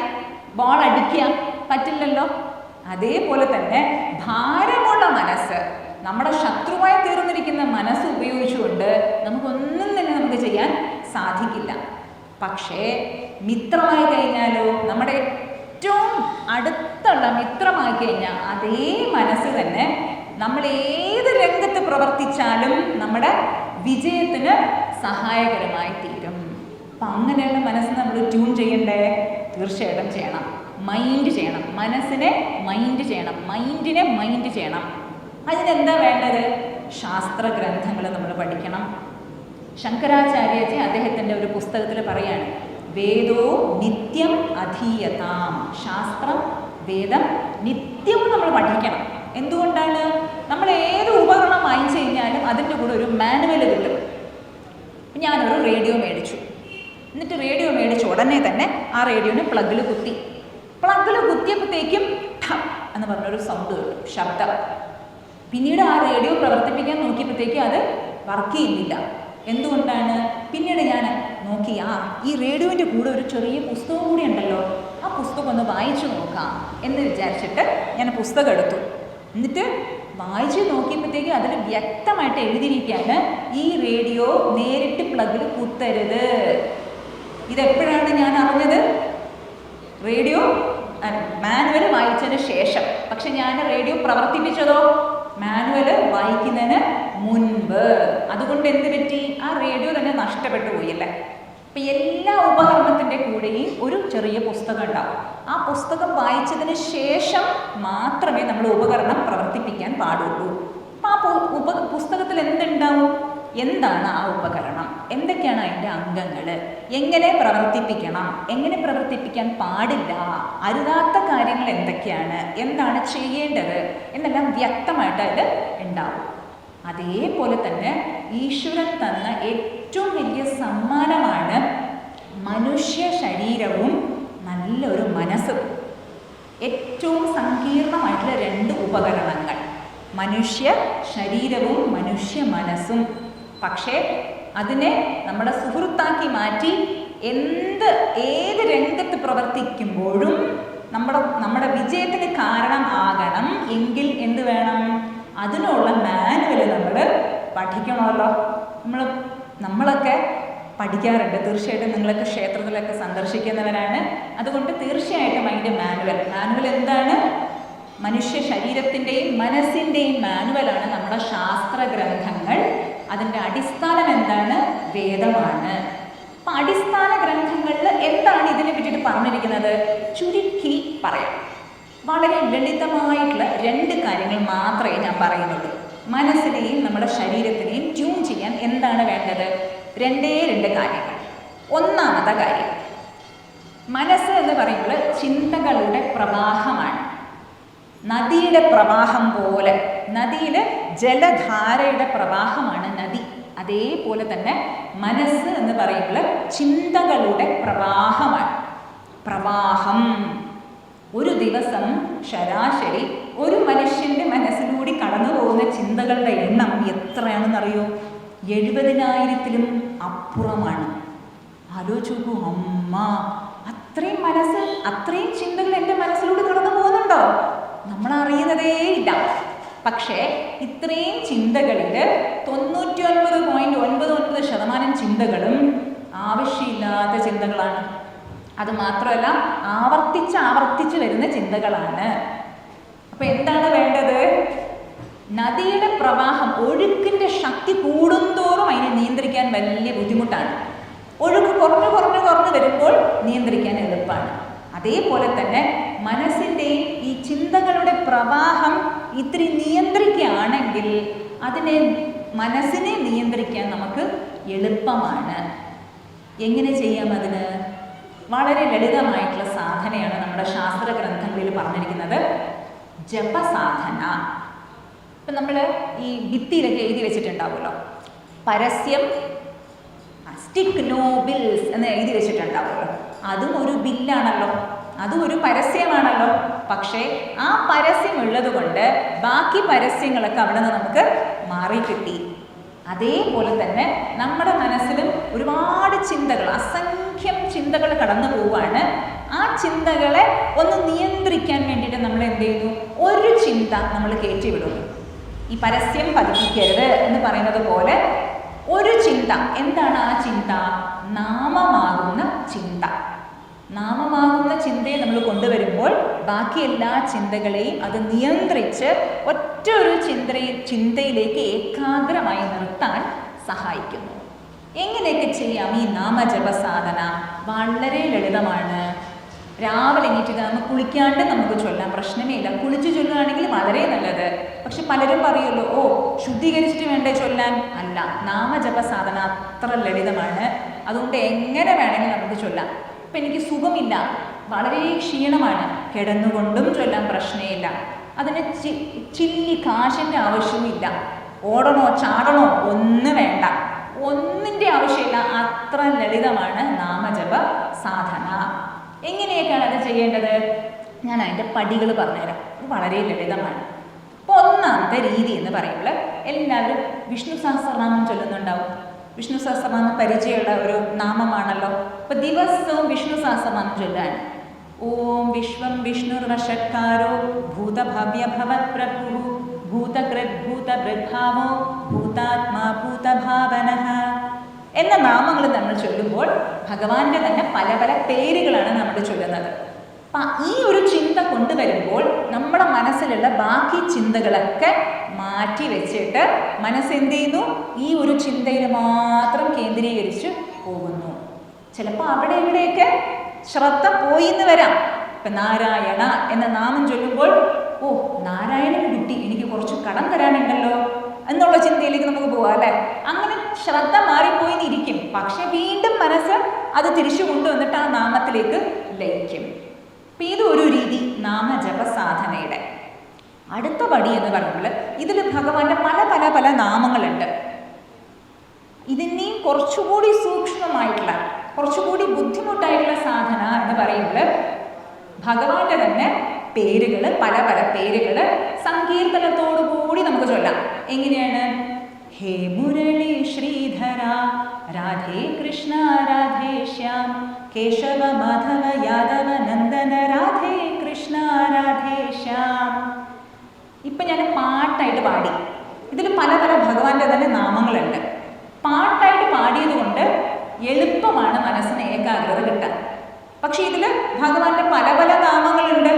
ബോൾ അടിക്കുക? പറ്റില്ലല്ലോ. അതേപോലെ തന്നെ ഭാരമുള്ള മനസ്സ്, നമ്മുടെ ശത്രുവായി തീർന്നിരിക്കുന്ന മനസ്സ് ഉപയോഗിച്ചുകൊണ്ട് നമുക്കൊന്നും തന്നെ നമുക്ക് ചെയ്യാൻ സാധിക്കില്ല. പക്ഷേ മിത്രമായി കഴിഞ്ഞാലോ, നമ്മുടെ ഏറ്റവും അടുത്തുള്ള മിത്രമായി കഴിഞ്ഞാൽ അതേ മനസ്സ് തന്നെ നമ്മൾ ഏത് രംഗത്ത് പ്രവർത്തിച്ചാലും നമ്മുടെ വിജയത്തിന് സഹായകരമായി തീരും. അപ്പം അങ്ങനെയുള്ള മനസ്സ് നമ്മൾ ട്യൂൺ ചെയ്യണ്ടേ? തീർച്ചയായിട്ടും ചെയ്യണം. മൈൻഡ് ചെയ്യണം. മനസ്സിനെ മൈൻഡ് ചെയ്യണം. മൈൻഡിനെ മൈൻഡ് ചെയ്യണം. അതിനെന്താ വേണ്ടത്? ശാസ്ത്ര ഗ്രന്ഥങ്ങൾ നമ്മൾ പഠിക്കണം. ശങ്കരാചാര്യജി അദ്ദേഹത്തിൻ്റെ ഒരു പുസ്തകത്തിൽ പറയാണ്, വേദോ നിത്യം അധീയതാം. ശാസ്ത്രം, വേദം നിത്യവും നമ്മൾ പഠിക്കണം. എന്തുകൊണ്ടാണ്? നമ്മൾ ഏത് ഉപകരണം വാങ്ങിച്ചു കഴിഞ്ഞാലും അതിൻ്റെ കൂടെ ഒരു മാനുവൽ കിട്ടും. ഞാനൊരു റേഡിയോ മേടിച്ചു. എന്നിട്ട് റേഡിയോ മേടിച്ച് ഉടനെ തന്നെ ആ റേഡിയോനെ പ്ലഗിൽ കുത്തി. പ്ലഗിൽ കുത്തിയപ്പോഴത്തേക്കും ഠം എന്ന് പറഞ്ഞൊരു സൗണ്ട് കേട്ടു, ശബ്ദം. പിന്നീട് ആ റേഡിയോ പ്രവർത്തിപ്പിക്കാൻ നോക്കിയപ്പോഴത്തേക്കും അത് വർക്ക് ചെയ്യുന്നില്ല. എന്തുകൊണ്ടാണ്? പിന്നീട് ഞാൻ നോക്കി, ഈ റേഡിയോൻ്റെ കൂടെ ഒരു ചെറിയ പുസ്തകം കൂടി ഉണ്ടല്ലോ, ആ പുസ്തകം ഒന്ന് വായിച്ചു നോക്കാം എന്ന് വിചാരിച്ചിട്ട് ഞാൻ പുസ്തകം എടുത്തു. എന്നിട്ട് വായിച്ച് നോക്കിയപ്പോഴത്തേക്കും അതിൽ വ്യക്തമായിട്ട് എഴുതിയിരിക്കുകയാണ്, ഈ റേഡിയോ നേരിട്ട് പ്ലഗിൽ കുത്തരുത്. ഇതെപ്പോഴാണ് ഞാൻ അറിഞ്ഞത്? റേഡിയോ മാനുവൽ വായിച്ചതിന് ശേഷം. പക്ഷെ ഞാൻ റേഡിയോ പ്രവർത്തിപ്പിച്ചതോ മാനുവൽ വായിക്കുന്നതിന് മുൻപ്. അതുകൊണ്ട് എന്ത് പറ്റി? ആ റേഡിയോ തന്നെ നഷ്ടപ്പെട്ടു പോയല്ലേ. അപ്പം എല്ലാ ഉപകരണത്തിൻ്റെ കൂടെയും ഒരു ചെറിയ പുസ്തകം ഉണ്ടാവും. ആ പുസ്തകം വായിച്ചതിന് ശേഷം മാത്രമേ നമ്മൾ ഉപകരണം പ്രവർത്തിപ്പിക്കാൻ പാടുള്ളൂ. അപ്പം ആ പുസ്തകത്തിൽ എന്തുണ്ടാവും? എന്താണ് ആ ഉപകരണം, എന്തൊക്കെയാണ് അതിൻ്റെ അംഗങ്ങൾ, എങ്ങനെ പ്രവർത്തിപ്പിക്കണം, എങ്ങനെ പ്രവർത്തിപ്പിക്കാൻ പാടില്ല, അരുതാത്ത കാര്യങ്ങൾ എന്തൊക്കെയാണ്, എന്താണ് ചെയ്യേണ്ടത് എന്നെല്ലാം വ്യക്തമായിട്ട് അതിൽ ഉണ്ടാവും. അതേപോലെ തന്നെ ഈശ്വരൻ തന്ന ഏറ്റവും വലിയ സമ്മാനമാണ് മനുഷ്യ ശരീരവും നല്ലൊരു മനസ്സും. ഏറ്റവും സങ്കീർണമായിട്ടുള്ള 2 ഉപകരണങ്ങൾ, മനുഷ്യ ശരീരവും മനുഷ്യ മനസ്സും. പക്ഷേ അതിനെ നമ്മുടെ സുഹൃത്താക്കി മാറ്റി ഏത് രംഗത്ത് പ്രവർത്തിക്കുമ്പോഴും നമ്മുടെ വിജയത്തിന് കാരണം ആകണം എങ്കിൽ എന്ത് വേണം? അതിനുള്ള മാനുവൽ നമ്മൾ പഠിക്കണമല്ലോ. നമ്മളൊക്കെ പഠിക്കാറുണ്ട്. തീർച്ചയായിട്ടും നിങ്ങളൊക്കെ ക്ഷേത്രത്തിലൊക്കെ സന്ദർശിക്കുന്നവരാണ്. അതുകൊണ്ട് തീർച്ചയായിട്ടും അതിൻ്റെ മാനുവൽ എന്താണ്? മനുഷ്യ ശരീരത്തിൻ്റെയും മനസ്സിൻ്റെയും മാനുവലാണ് നമ്മുടെ ശാസ്ത്രഗ്രന്ഥങ്ങൾ. അതിൻ്റെ അടിസ്ഥാനം എന്താണ്? വേദമാണ്. അപ്പം അടിസ്ഥാന ഗ്രന്ഥങ്ങളിൽ എന്താണ് ഇതിനെ പറ്റിയിട്ട് പറഞ്ഞിരിക്കുന്നത്? ചുരുക്കി പറയാം. വളരെ ലളിതമായിട്ടുള്ള 2 കാര്യങ്ങൾ മാത്രമേ ഞാൻ പറയുന്നുള്ളൂ. മനസ്സിനെയും നമ്മുടെ ശരീരത്തിനെയും ട്യൂൺ ചെയ്യാൻ എന്താണ് വേണ്ടത്? 2 കാര്യങ്ങൾ. ഒന്നാമത്തെ കാര്യം, മനസ്സ് എന്ന് പറയുമ്പോൾ ചിന്തകളുടെ പ്രവാഹമാണ്. നദിയുടെ പ്രവാഹം പോലെ, നദിയിൽ ജലധാരയുടെ പ്രവാഹമാണ് നദി. അതേപോലെ തന്നെ മനസ്സ് എന്ന് പറയുമ്പോൾ ചിന്തകളുടെ പ്രവാഹമാണ്. പ്രവാഹം. ഒരു ദിവസം ശരാശരി ഒരു മനുഷ്യൻ്റെ മനസ്സിലൂടെ കടന്നു പോകുന്ന ചിന്തകളുടെ എണ്ണം എത്രയാണെന്നറിയോ? 70,000-ലും അപ്പുറമാണ്. ആലോചിച്ച് നോക്കൂ. അമ്മ, അത്രയും ചിന്തകൾ എൻ്റെ മനസ്സിലൂടെ കടന്നു പോകുന്നുണ്ടോ? നമ്മളറിയുന്നതേ ഇല്ല. പക്ഷേ ഇത്രയും ചിന്തകളിൽ 99.99% ചിന്തകളും ആവശ്യമില്ലാത്ത ചിന്തകളാണ്. അത് മാത്രമല്ല, ആവർത്തിച്ച് വരുന്ന ചിന്തകളാണ്. അപ്പം എന്താണ് വേണ്ടത്? നദിയുടെ പ്രവാഹം, ഒഴുക്കിൻ്റെ ശക്തി കൂടുന്തോറും അതിനെ നിയന്ത്രിക്കാൻ വലിയ ബുദ്ധിമുട്ടാണ്. ഒഴുക്ക് കുറഞ്ഞു വരുമ്പോൾ നിയന്ത്രിക്കാൻ എളുപ്പമാണ്. അതേപോലെ തന്നെ മനസ്സിൻ്റെയും ഈ ചിന്തകളുടെ പ്രവാഹം ഇത്തിരി നിയന്ത്രിക്കുകയാണെങ്കിൽ മനസ്സിനെ നിയന്ത്രിക്കാൻ നമുക്ക് എളുപ്പമാണ്. എങ്ങനെ ചെയ്യാം? അതിന് വളരെ ലളിതമായിട്ടുള്ള സാധനയാണ് നമ്മുടെ ശാസ്ത്ര ഗ്രന്ഥങ്ങളിൽ പറഞ്ഞിരിക്കുന്നത്, ജപസാധന. ഇപ്പം നമ്മൾ ഈ ഭിത്തിയിലൊക്കെ എഴുതി വെച്ചിട്ടുണ്ടാവുമല്ലോ, പരസ്യം സ്റ്റിക്ക് നോ ബിൽസ് എന്ന് എഴുതി വെച്ചിട്ടുണ്ടാവുമല്ലോ. അതും ഒരു ബില്ലാണല്ലോ, അതും ഒരു പരസ്യമാണല്ലോ. പക്ഷേ ആ പരസ്യം ഉള്ളത് കൊണ്ട് ബാക്കി പരസ്യങ്ങളൊക്കെ അവിടെ നിന്ന് നമുക്ക് മാറിക്കിട്ടി. അതേപോലെ തന്നെ നമ്മുടെ മനസ്സിലും ഒരുപാട് ചിന്തകൾ, അസംഖ്യം ചിന്തകൾ കടന്നു പോവുകയാണ്. ആ ചിന്തകളെ ഒന്ന് നിയന്ത്രിക്കാൻ വേണ്ടിയിട്ട് നമ്മൾ എന്ത് ചെയ്യുന്നു? ഒരു ചിന്ത നമ്മൾ കയറ്റി വിടുന്നു. ഈ പരസ്യം പതിപ്പിക്കരുത് എന്ന് പറയുന്നത് പോലെ ഒരു ചിന്ത. എന്താണ് ആ ചിന്ത? നാമമാകുന്ന ചിന്ത. നാമമാകുന്ന ചിന്തയെ നമ്മൾ കൊണ്ടുവരുമ്പോൾ ബാക്കി എല്ലാ ചിന്തകളെയും അത് നിയന്ത്രിച്ച് ഒറ്റ ഒരു ചിന്തയിലേക്ക് ഏകാഗ്രമായി നിർത്താൻ സഹായിക്കുന്നു. എങ്ങനെയൊക്കെ ചെയ്യാം ഈ നാമജപ സാധന? വളരെ ലളിതമാണ്. രാവിലെ എണീറ്റ് നമുക്ക് കുളിക്കാണ്ട് നമുക്ക് ചൊല്ലാം, പ്രശ്നമേ ഇല്ല. കുളിച്ച് ചൊല്ലുകയാണെങ്കിൽ വളരെ നല്ലത്. പക്ഷെ പലരും പറയുമല്ലോ, ശുദ്ധീകരിച്ചിട്ട് വേണ്ടേ ചൊല്ലാൻ? അല്ല, നാമജപ സാധന അത്ര ലളിതമാണ്. അതുകൊണ്ട് എങ്ങനെ വേണമെങ്കിൽ നമുക്ക് ചൊല്ലാം. ഇപ്പം എനിക്ക് സുഖമില്ല, വളരെ ക്ഷീണമാണ്, കിടന്നുകൊണ്ടും ചൊല്ലാൻ പ്രശ്നമില്ല. അതിന് ചില്ലി കാശിൻ്റെ ആവശ്യമില്ല. ഓടണോ ചാടണോ ഒന്നും വേണ്ട. ഒന്നിൻ്റെ ആവശ്യമില്ല, അത്ര ലളിതമാണ് നാമജപ സാധന. എങ്ങനെയൊക്കെയാണ് അത് ചെയ്യേണ്ടത്? ഞാൻ അതിൻ്റെ പടികൾ പറഞ്ഞുതരാം. ഇത് വളരെ ലളിതമാണ്. അപ്പോൾ ഒന്നാമത്തെ രീതി എന്ന് പറയുമ്പോൾ എല്ലാവരും വിഷ്ണു സഹസ്രനാമം ചൊല്ലുന്നുണ്ടാവും. വിഷ്ണു സഹസ്രനാമം പരിചയമുള്ള ഒരു നാമമാണല്ലോ. അപ്പോൾ ദിവസവും വിഷ്ണു സഹസ്രനാമം ചൊല്ലാൻ ഓം വിശ്വം വിഷ്ണുർവഷട്കാരോ ഭൂതഭവ്യഭവത് പ്രഭു ഭൂതകൃത് ഭൂതഭൃദ്ഭാവോ ഭൂതാത്മാ ഭൂതഭാവനഃ എന്ന നാമങ്ങൾ നമ്മൾ ചൊല്ലുമ്പോൾ ഭഗവാന്റെ തന്നെ പല പല പേരുകളാണ് നമ്മൾ ചൊല്ലുന്നത്. അപ്പം ഈ ഒരു ചിന്ത കൊണ്ടുവരുമ്പോൾ നമ്മുടെ മനസ്സിലുള്ള ബാക്കി ചിന്തകളൊക്കെ മാറ്റി വെച്ചിട്ട് മനസ്സെന്ത് ചെയ്യുന്നു? ഈ ഒരു ചിന്തയിൽ മാത്രം കേന്ദ്രീകരിച്ച് പോകുന്നു. ചിലപ്പോൾ അവിടെ ഇവിടെയൊക്കെ ശ്രദ്ധ പോയി എന്ന് വരാം. ഇപ്പം നാരായണ എന്ന നാമം ചൊല്ലുമ്പോൾ ഓ നാരായണന് കിട്ടി, എനിക്ക് കുറച്ച് കടം തരാനുണ്ടല്ലോ എന്നുള്ള ചിന്തയിലേക്ക് നമുക്ക് പോകാം അല്ലേ. അങ്ങനെ ശ്രദ്ധ മാറിപ്പോയിന്നിരിക്കും. പക്ഷെ വീണ്ടും മനസ്സ് അത് തിരിച്ചു കൊണ്ടുവന്നിട്ട് ആ നാമത്തിലേക്ക് ലയിക്കും. അപ്പം ഇതൊരു രീതി നാമജപ സാധനയുടെ. അടുത്ത പടി എന്ന് പറയുമ്പോൾ ഇതിൽ ഭഗവാന്റെ പല പല പല നാമങ്ങളുണ്ട്. ഇതിനെയും കുറച്ചുകൂടി സൂക്ഷ്മമായിട്ടുള്ള, കുറച്ചുകൂടി ബുദ്ധിമുട്ടായിട്ടുള്ള സാധന എന്ന് പറയുമ്പോൾ ഭഗവാന്റെ തന്നെ പേരുകൾ, പല പല പേരുകൾ സങ്കീർത്തനത്തോടു കൂടി നമുക്ക് ചൊല്ലാം. എങ്ങനെയാണ്? ഹേ മുരളി ശ്രീധര രാധേ കൃഷ്ണ രാധേ ശ്യാം കേശവ മാധവ യാദവ നന്ദന രാധേ കൃഷ്ണ രാധേ ശ്യാം. ഇപ്പം ഞാൻ പാട്ടായിട്ട് പാടി. ഇതിൽ പല പല ഭഗവാന്റെ തന്നെ നാമങ്ങളുണ്ട്. പാട്ടായിട്ട് പാടിയത് കൊണ്ട് എളുപ്പമാണ് മനസ്സിന് ഏകാഗ്രത കിട്ടാൻ. പക്ഷെ ഇതിൽ ഭഗവാന്റെ പല പല നാമങ്ങളുണ്ട്.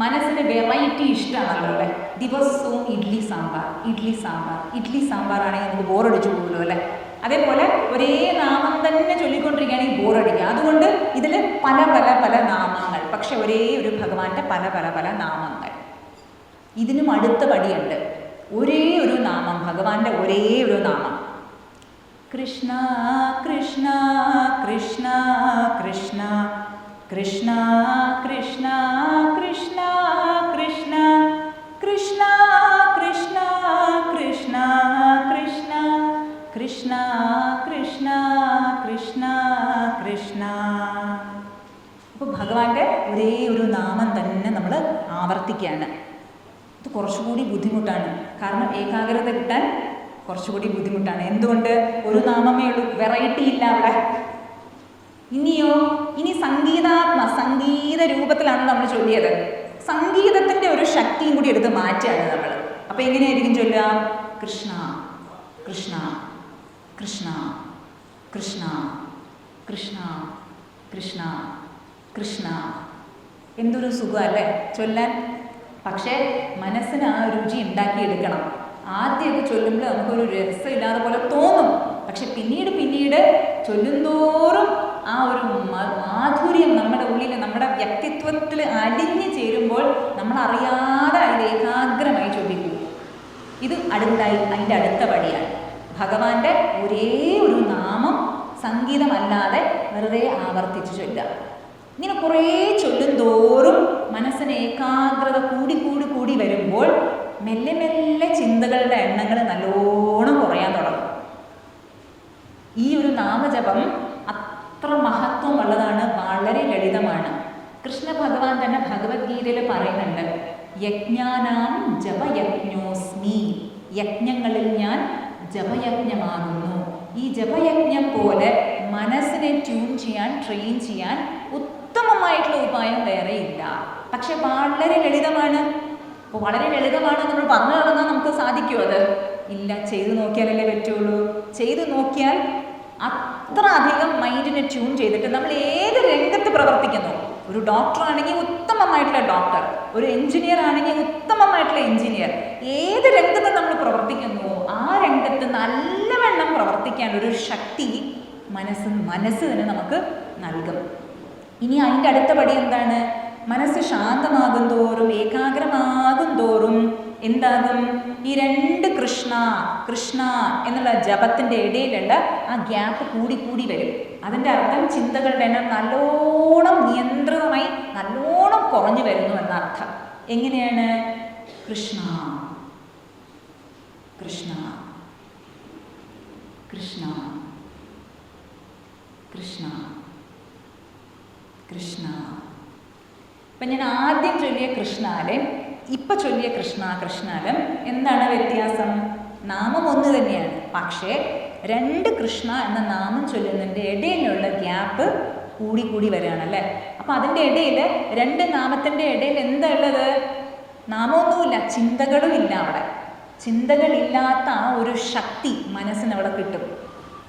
മനസ്സിന് വെറൈറ്റി ഇഷ്ടമാണല്ലോ അല്ലേ. ദിവസവും ഇഡ്ലി സാമ്പാർ, ഇഡ്ലി സാമ്പാർ, ഇഡ്ലി സാമ്പാർ ആണെങ്കിൽ നമുക്ക് ബോറടിച്ചു പോകുമല്ലോ അല്ലേ. അതേപോലെ ഒരേ നാമം തന്നെ ചൊല്ലിക്കൊണ്ടിരിക്കുകയാണെങ്കിൽ ബോറടിക്കുക. അതുകൊണ്ട് ഇതിൽ പല പല പല നാമങ്ങൾ, പക്ഷെ ഒരേ ഒരു ഭഗവാന്റെ പല പല പല നാമങ്ങൾ. ഇതിനും അടുത്ത പടിയുണ്ട്. ഒരേ ഒരു നാമം, ഭഗവാന്റെ ഒരേ ഒരു നാമം. കൃഷ്ണ കൃഷ്ണ കൃഷ്ണ കൃഷ്ണ കൃഷ്ണ കൃഷ്ണ കൃഷ്ണ കൃഷ്ണ കൃഷ്ണ കൃഷ്ണ കൃഷ്ണ കൃഷ്ണ കൃഷ്ണ കൃഷ്ണ കൃഷ്ണ കൃഷ്ണ. അപ്പോൾ ഭഗവാന്റെ ഒരേ ഒരു നാമം തന്നെ നമ്മൾ ആവർത്തിക്കുകയാണ്. ഇത് കുറച്ചുകൂടി ബുദ്ധിമുട്ടാണ്. കാരണം ഏകാഗ്രത കിട്ടാൻ കുറച്ചുകൂടി ബുദ്ധിമുട്ടാണ്. എന്തുകൊണ്ട്? ഒരു നാമമേ ഉള്ളൂ, വെറൈറ്റി ഇല്ല അവിടെ. ഇനിയോ, ഇനി സംഗീത രൂപത്തിലാണ് നമ്മൾ ചൊല്ലിയത്. സംഗീതത്തിൻ്റെ ഒരു ശക്തിയും കൂടി എടുത്ത് മാറ്റുകയാണ് നമ്മൾ. അപ്പം എങ്ങനെയായിരിക്കും ചൊല്ലുക? കൃഷ്ണ കൃഷ്ണ കൃഷ്ണ കൃഷ്ണ കൃഷ്ണ കൃഷ്ണ കൃഷ്ണ. എന്തൊരു സുഖമല്ലേ ചൊല്ലാൻ. പക്ഷേ മനസ്സിന് ആ രുചി ഉണ്ടാക്കിയെടുക്കണം. ആദ്യമൊക്കെ ചൊല്ലുമ്പോൾ നമുക്കൊരു രസമില്ലാതെ പോലെ തോന്നും. പക്ഷെ പിന്നീട് ചൊല്ലുന്തോറും ആ ഒരു മാധുര്യം നമ്മുടെ ഉള്ളിൽ, നമ്മുടെ വ്യക്തിത്വത്തിൽ അലിഞ്ഞു ചേരുമ്പോൾ നമ്മൾ അറിയാതെ അതിൽ ഏകാഗ്രമായി ചൊല്ലിക്കും. ഇത് അതിൻ്റെ അടുത്ത പടിയാണ്. ഭഗവാന്റെ ഒരേ ഒരു നാമം സംഗീതമല്ലാതെ വെറുതെ ആവർത്തിച്ച് ചൊല്ലുക. ഇങ്ങനെ കുറേ ചൊല്ലും തോറും മനസ്സിന് ഏകാഗ്രത കൂടി വരുമ്പോൾ മെല്ലെ മെല്ലെ ചിന്തകളുടെ എണ്ണങ്ങൾ നല്ലോണം കുറയാൻ തുടങ്ങും. ഈ ഒരു നാമജപം അത്ര മഹത്വമുള്ളതാണ്, വളരെ ലളിതമാണ്. കൃഷ്ണ ഭഗവാൻ തന്നെ ഭഗവത്ഗീതയിൽ പറയുന്നുണ്ട്, യജ്ഞാനാം ജപയജ്ഞോസ്മി, യജ്ഞങ്ങളിൽ ഞാൻ ജപയജ്ഞമാകുന്നു. ഈ ജപയജ്ഞം പോലെ മനസ്സിനെ ട്യൂൺ ചെയ്യാൻ, ട്രെയിൻ ചെയ്യാൻ ഉത്തമമായിട്ടുള്ള ഉപായം വേറെ ഇല്ല. പക്ഷെ വളരെ ലളിതമാണ്. അപ്പോൾ വളരെ ലളിതമാണ് നമ്മൾ പറഞ്ഞു തുടങ്ങാൻ നമുക്ക് സാധിക്കുമോ? അത് ഇല്ല. ചെയ്തു നോക്കിയാലല്ലേ പറ്റുള്ളൂ. ചെയ്തു നോക്കിയാൽ അത്ര അധികം മൈൻഡിനെ ട്യൂൺ ചെയ്തിട്ട് നമ്മൾ ഏത് രംഗത്ത് പ്രവർത്തിക്കുന്നു, ഒരു ഡോക്ടർ ആണെങ്കിൽ ഉത്തമമായിട്ടുള്ള ഡോക്ടർ, ഒരു എഞ്ചിനീയർ ആണെങ്കിൽ ഉത്തമമായിട്ടുള്ള എഞ്ചിനീയർ, ഏത് രംഗത്ത് നമ്മൾ പ്രവർത്തിക്കുന്നു ആ രംഗത്ത് നല്ലവണ്ണം പ്രവർത്തിക്കാൻ ഒരു ശക്തി മനസ്സ് തന്നെ നമുക്ക് നൽകും. ഇനി അതിൻ്റെ അടുത്ത പടി എന്താണ്? മനസ്സ് ശാന്തമാകും തോറും, ഏകാഗ്രമാകും തോറും എന്താകും? ഈ രണ്ട് കൃഷ്ണ കൃഷ്ണ എന്നുള്ള ജപത്തിൻ്റെ ഇടയിലുള്ള ആ ഗ്യാപ്പ് കൂടി വരും. അതിൻ്റെ അർത്ഥം ചിന്തകളുടെ എണ്ണം നല്ലോണം നിയന്ത്രിതമായി നല്ലോണം കുറഞ്ഞു വരുന്നു എന്നർത്ഥം. എങ്ങനെയാണ്? കൃഷ്ണ കൃഷ്ണ കൃഷ്ണ കൃഷ്ണ കൃഷ്ണ. ഇപ്പം ഞാൻ ആദ്യം ചൊല്ലിയ കൃഷ്ണാലം ഇപ്പം ചൊല്ലിയ കൃഷ്ണ കൃഷ്ണാലം എന്താണ് വ്യത്യാസം? നാമം ഒന്ന് തന്നെയാണ്, പക്ഷേ രണ്ട് കൃഷ്ണ എന്ന നാമം ചൊല്ലുന്നതിൻ്റെ ഇടയിലുള്ള ഗ്യാപ്പ് കൂടി വരികയാണല്ലേ. അപ്പം അതിൻ്റെ ഇടയിൽ രണ്ട് നാമത്തിൻ്റെ ഇടയിൽ എന്താ ഉള്ളത്? നാമമൊന്നുമില്ല, ചിന്തകളും ഇല്ല. അവിടെ ചിന്തകളില്ലാത്ത ആ ഒരു ശക്തി മനസ്സിനവിടെ കിട്ടും.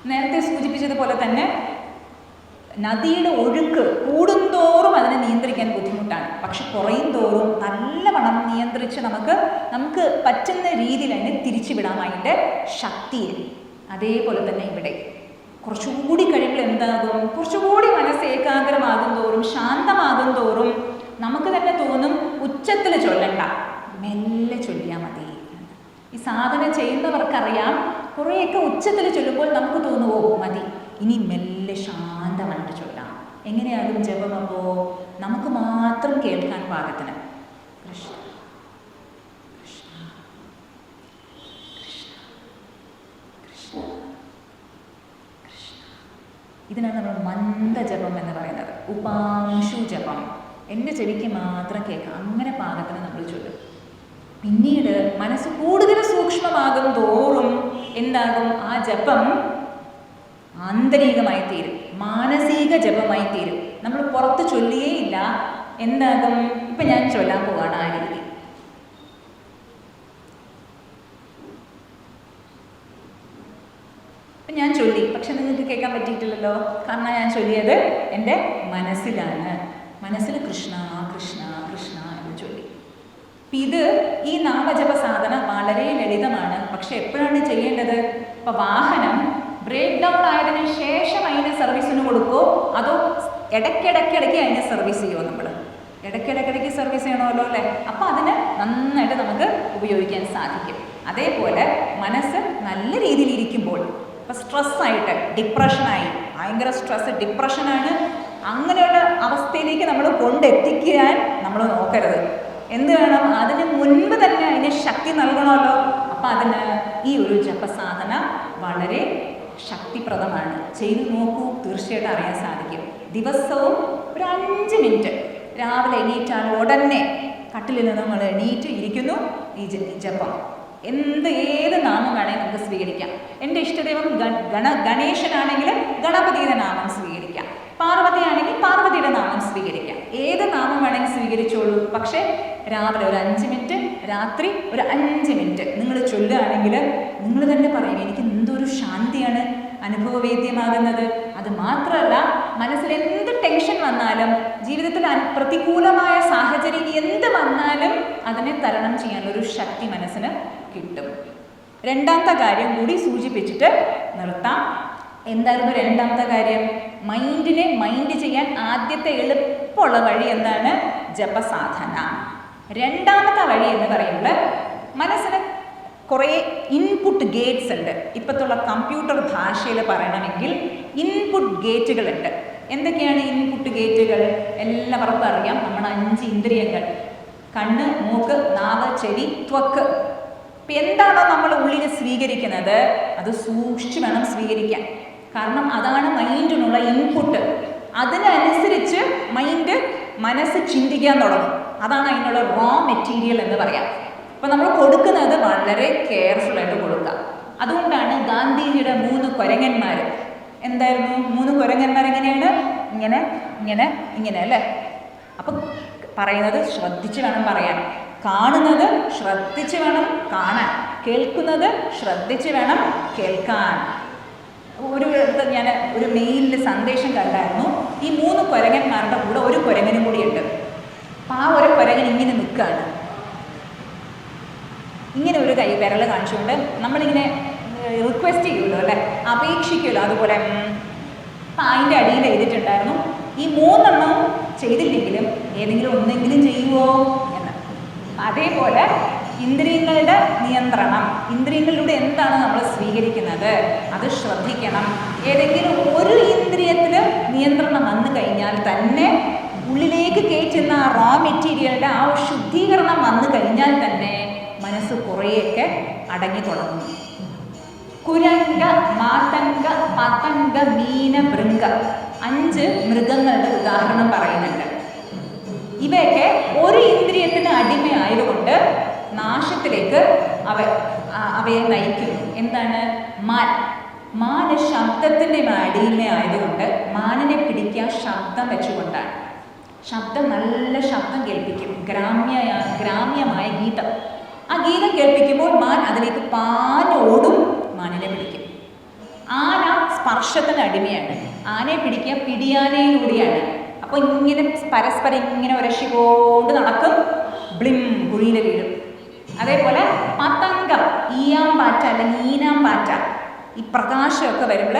നേരത്തെ സൂചിപ്പിച്ചതുപോലെ തന്നെ നദിയുടെ ഒഴുക്ക് കൂടുന്തോറും അതിനെ നിയന്ത്രിക്കാൻ ബുദ്ധിമുട്ടാണ്, പക്ഷെ കുറയും തോറും നല്ലവണ്ണം നിയന്ത്രിച്ച് നമുക്ക് പറ്റുന്ന രീതിയിൽ അതിനെ തിരിച്ചുവിടാം അതിൻ്റെ ശക്തിയെ. അതേപോലെ തന്നെ ഇവിടെ കുറച്ചുകൂടി കഴിയുമ്പോൾ എന്താകും? കുറച്ചുകൂടി മനസ്സ് ഏകാഗ്രമാകും തോറും, ശാന്തമാകും തോറും നമുക്ക് തന്നെ തോന്നും ഉച്ചത്തിൽ ചൊല്ലണ്ട, മെല്ലെ ചൊല്ലിയാൽ മതി. ഈ സാധന ചെയ്യുന്നവർക്കറിയാം, കുറേയൊക്കെ ഉച്ചത്തിൽ ചൊല്ലുമ്പോൾ നമുക്ക് തോന്നുമോ മതി, ഇനി മെല്ലെ ശാന്തമായിട്ട് ചൊല്ലാം. എങ്ങനെയാകും ജപം? അപ്പോൾ നമുക്ക് മാത്രം കേൾക്കാൻ പാകത്തിന് കൃഷ്ണ കൃഷ്ണ കൃഷ്ണ കൃഷ്ണ കൃഷ്ണ. ഇതിനാണ് നമ്മൾ മന്ദജപം എന്ന് പറയുന്നത്, ഉപാംശു ജപം. എൻ്റെ ചെവിക്ക് മാത്രം കേൾക്കാം, അങ്ങനെ പാകത്തിന് നമ്മൾ ചൊല്ലും. പിന്നീട് മനസ്സ് കൂടുതൽ സൂക്ഷ്മമാകും തോറും എന്താകും? ആ ജപം ആന്തരികമായി തീരും, മാനസിക ജപമായി തീരും. നമ്മൾ പുറത്ത് ചൊല്ലിയേ ഇല്ല. എന്താകും? ഇപ്പം ഞാൻ ചൊല്ലാൻ പോവാണ് ആ രീതി. ഇപ്പം ഞാൻ ചൊല്ലി, പക്ഷെ നിങ്ങൾക്ക് കേൾക്കാൻ പറ്റിയിട്ടില്ലല്ലോ. കാരണം ഞാൻ ചൊല്ലിയത് എൻ്റെ മനസ്സിലാണ്. മനസ്സിൽ കൃഷ്ണ കൃഷ്ണ കൃഷ്ണ എന്ന് ചൊല്ലി. ഇത് ഈ നാമജപ സാധന വളരെ ലളിതമാണ്, പക്ഷെ എപ്പോഴാണ് ചെയ്യേണ്ടത്? ഇപ്പം വാഹനം ബ്രേക്ക് ഡൗൺ ആയതിനു ശേഷം അതിന് സർവീസിന് കൊടുക്കുമോ, അതോ ഇടയ്ക്കിടയ്ക്ക് അതിനെ സർവീസ് ചെയ്യുമോ? നമ്മൾ ഇടയ്ക്കിടയ്ക്ക് സർവീസ് ചെയ്യണമല്ലോ അല്ലേ. അപ്പം അതിന് നന്നായിട്ട് നമുക്ക് ഉപയോഗിക്കാൻ സാധിക്കും. അതേപോലെ മനസ്സ് നല്ല രീതിയിൽ ഇരിക്കുമ്പോൾ, ഇപ്പം സ്ട്രെസ്സായിട്ട് ഡിപ്രഷനായി, ഭയങ്കര സ്ട്രെസ് ഡിപ്രഷനാണ്, അങ്ങനെയുള്ള അവസ്ഥയിലേക്ക് നമ്മൾ കൊണ്ടെത്തിക്കാൻ നമ്മൾ നോക്കരുത്. എന്ത് വേണം? അതിന് മുൻപ് തന്നെ അതിന് ശക്തി നൽകണമല്ലോ. അപ്പം അതിന് ഈ ഒരു ജപസാധന വളരെ ശക്തിപ്രദമാണ്. ചെയ്തു നോക്കൂ, തീർച്ചയായിട്ടും അറിയാൻ സാധിക്കും. ദിവസവും ഒരു 5 മിനിറ്റ് രാവിലെ എണീറ്റാൽ ഉടനെ കട്ടിലിൽ നിന്ന് നമ്മൾ എണീറ്റ് ഇരിക്കുന്നു, ഈ ജപം. ഏത് നാമം വേണമെങ്കിൽ നമുക്ക് സ്വീകരിക്കാം. എൻ്റെ ഇഷ്ടദൈവം ഗണേശനാണെങ്കിൽ ഗണപതിയുടെ നാമം സ്വീകരിക്കാം, പാർവതി ആണെങ്കിൽ പാർവതിയുടെ നാമം സ്വീകരിക്കാം. ഏത് നാമം വേണമെങ്കിൽ സ്വീകരിച്ചോളൂ. പക്ഷേ രാവിലെ ഒരു 5 മിനിറ്റ്, രാത്രി ഒരു 5 മിനിറ്റ് നിങ്ങൾ ചൊല്ലുകയാണെങ്കിൽ നിങ്ങൾ തന്നെ പറയും, എനിക്ക് എന്തൊരു ശാന്തിയാണ് അനുഭവവേദ്യമാകുന്നത്. അത് മാത്രമല്ല, മനസ്സിൽ എന്ത് ടെൻഷൻ വന്നാലും, ജീവിതത്തിൽ പ്രതികൂലമായ സാഹചര്യം എന്ത് വന്നാലും അതിനെ തരണം ചെയ്യാനുള്ളൊരു ശക്തി മനസ്സിന് കിട്ടും. രണ്ടാമത്തെ കാര്യം കൂടി സൂചിപ്പിച്ചിട്ട് നിർത്താം. എന്തായിരുന്നു രണ്ടാമത്തെ കാര്യം? മൈൻഡിനെ മൈൻഡ് ചെയ്യാൻ ആദ്യത്തെ എളുപ്പമുള്ള വഴി എന്താണ്? ജപസാധന. രണ്ടാമത്തെ വഴി എന്ന് പറയുന്നത് മനസ്സിന് കുറേ ഇൻപുട്ട് ഗേറ്റ്സ് ഉണ്ട്. ഇപ്പോഴത്തുള്ള കമ്പ്യൂട്ടർ ഭാഷയിൽ പറയണമെങ്കിൽ ഇൻപുട്ട് ഗേറ്റുകളുണ്ട്. എന്തൊക്കെയാണ് ഇൻപുട്ട് ഗേറ്റുകൾ? എല്ലാവർക്കും അറിയാം. നമ്മുടെ 5 ഇന്ദ്രിയങ്ങൾ: കണ്ണ്, മൂക്ക്, നാവ്, ചെവി, ത്വക്ക്. ഇപ്പം എന്താണോ നമ്മൾ ഉള്ളിൽ സ്വീകരിക്കുന്നത് അത് സൂക്ഷിച്ച് വേണം സ്വീകരിക്കാൻ. കാരണം അതാണ് മൈൻഡിനുള്ള ഇൻപുട്ട്. അതിനനുസരിച്ച് മനസ്സ് ചിന്തിക്കാൻ തുടങ്ങും. അതാണ് അതിനുള്ള റോ മെറ്റീരിയൽ എന്ന് പറയാം. അപ്പം നമ്മൾ കൊടുക്കുന്നത് വളരെ കെയർഫുള്ളായിട്ട് കൊടുക്കുക. അതുകൊണ്ടാണ് ഗാന്ധിജിയുടെ 3 കുരങ്ങന്മാർ എന്തായിരുന്നു? 3 കുരങ്ങന്മാർ എങ്ങനെയാണ്? ഇങ്ങനെ ഇങ്ങനെ ഇങ്ങനെ അല്ലേ. അപ്പം പറയുന്നത് ശ്രദ്ധിച്ച് വേണം പറയാൻ, കാണുന്നത് ശ്രദ്ധിച്ച് വേണം കാണാൻ, കേൾക്കുന്നത് ശ്രദ്ധിച്ച് വേണം കേൾക്കാൻ. ഞാൻ ഒരു മെയിലിൽ സന്ദേശം കണ്ടായിരുന്നു. ഈ 3 കുരങ്ങന്മാരുടെ കൂടെ ഒരു കുരങ്ങനും കൂടിയുണ്ട്. അപ്പം ആ ഒരു കുരങ്ങൻ ഇങ്ങനെ നിൽക്കുകയാണ്, ഇങ്ങനെ ഒരു കൈ വിരൽ കാണിച്ചുകൊണ്ട് നമ്മളിങ്ങനെ റിക്വസ്റ്റ് ചെയ്യുമല്ലോ അല്ലേ, അപേക്ഷിക്കുമല്ലോ, അതുപോലെ. അപ്പം അതിൻ്റെ അടിയിൽ എഴുതിയിട്ടുണ്ടായിരുന്നു, ഈ 3 എണ്ണവും ചെയ്തില്ലെങ്കിലും ഏതെങ്കിലും ഒന്നെങ്കിലും ചെയ്യുമോ എന്ന്. അതേപോലെ ഇന്ദ്രിയങ്ങളുടെ നിയന്ത്രണം, ഇന്ദ്രിയങ്ങളിലൂടെ എന്താണ് നമ്മൾ സ്വീകരിക്കുന്നത് അത് ശ്രദ്ധിക്കണം. ഏതെങ്കിലും ഒരു ഇന്ദ്രിയത്തിൽ നിയന്ത്രണം വന്നു കഴിഞ്ഞാൽ തന്നെ ഉള്ളിലേക്ക് കയറ്റുന്ന റോ മെറ്റീരിയലിൻ്റെ ആ ശുദ്ധീകരണം വന്നു കഴിഞ്ഞാൽ തന്നെ മനസ്സ് കുറേയൊക്കെ അടങ്ങി തുടങ്ങും. കുരങ്ക, മാതങ്ക, പതംഗ, മീന, ഭൃംഗ 5 മൃഗങ്ങളുടെ ഉദാഹരണം പറയുന്നുണ്ട്. ഇവയൊക്കെ ഒരു ഇന്ദ്രിയത്തിന് അടിമയായതുകൊണ്ട് നാശത്തിലേക്ക് അവയെ നയിക്കുന്നു. എന്താണ്? മാന് ശബ്ദത്തിൻ്റെ അടിമയായതുകൊണ്ട് മാനിനെ പിടിക്കുക ശബ്ദം വെച്ചുകൊണ്ടാണ്. ശബ്ദം, നല്ല ശബ്ദം കേൾപ്പിക്കും, ഗ്രാമ്യമായ ഗീതം. ആ ഗീതം കേൾപ്പിക്കുമ്പോൾ മാൻ അതിലേക്ക് പാഞ്ഞോടും, മാനിനെ പിടിക്കും. ആന സ്പർശത്തിന് അടിമയാണ്. ആനയെ പിടിക്കുക പിടിയാനയിലൂടെയാണ്. അപ്പോൾ ഇങ്ങനെ പരസ്പരം ഇങ്ങനെ ഉരശിക്കൊണ്ട് നടക്കും, ബ്ലിം കുഴിയിൽ വീഴും. അതേപോലെ പതംഗം, ഈയാമ്പാറ്റ അല്ലെങ്കിൽ ഈനാമ്പാറ്റ, ഈ പ്രകാശമൊക്കെ വരുമ്പോൾ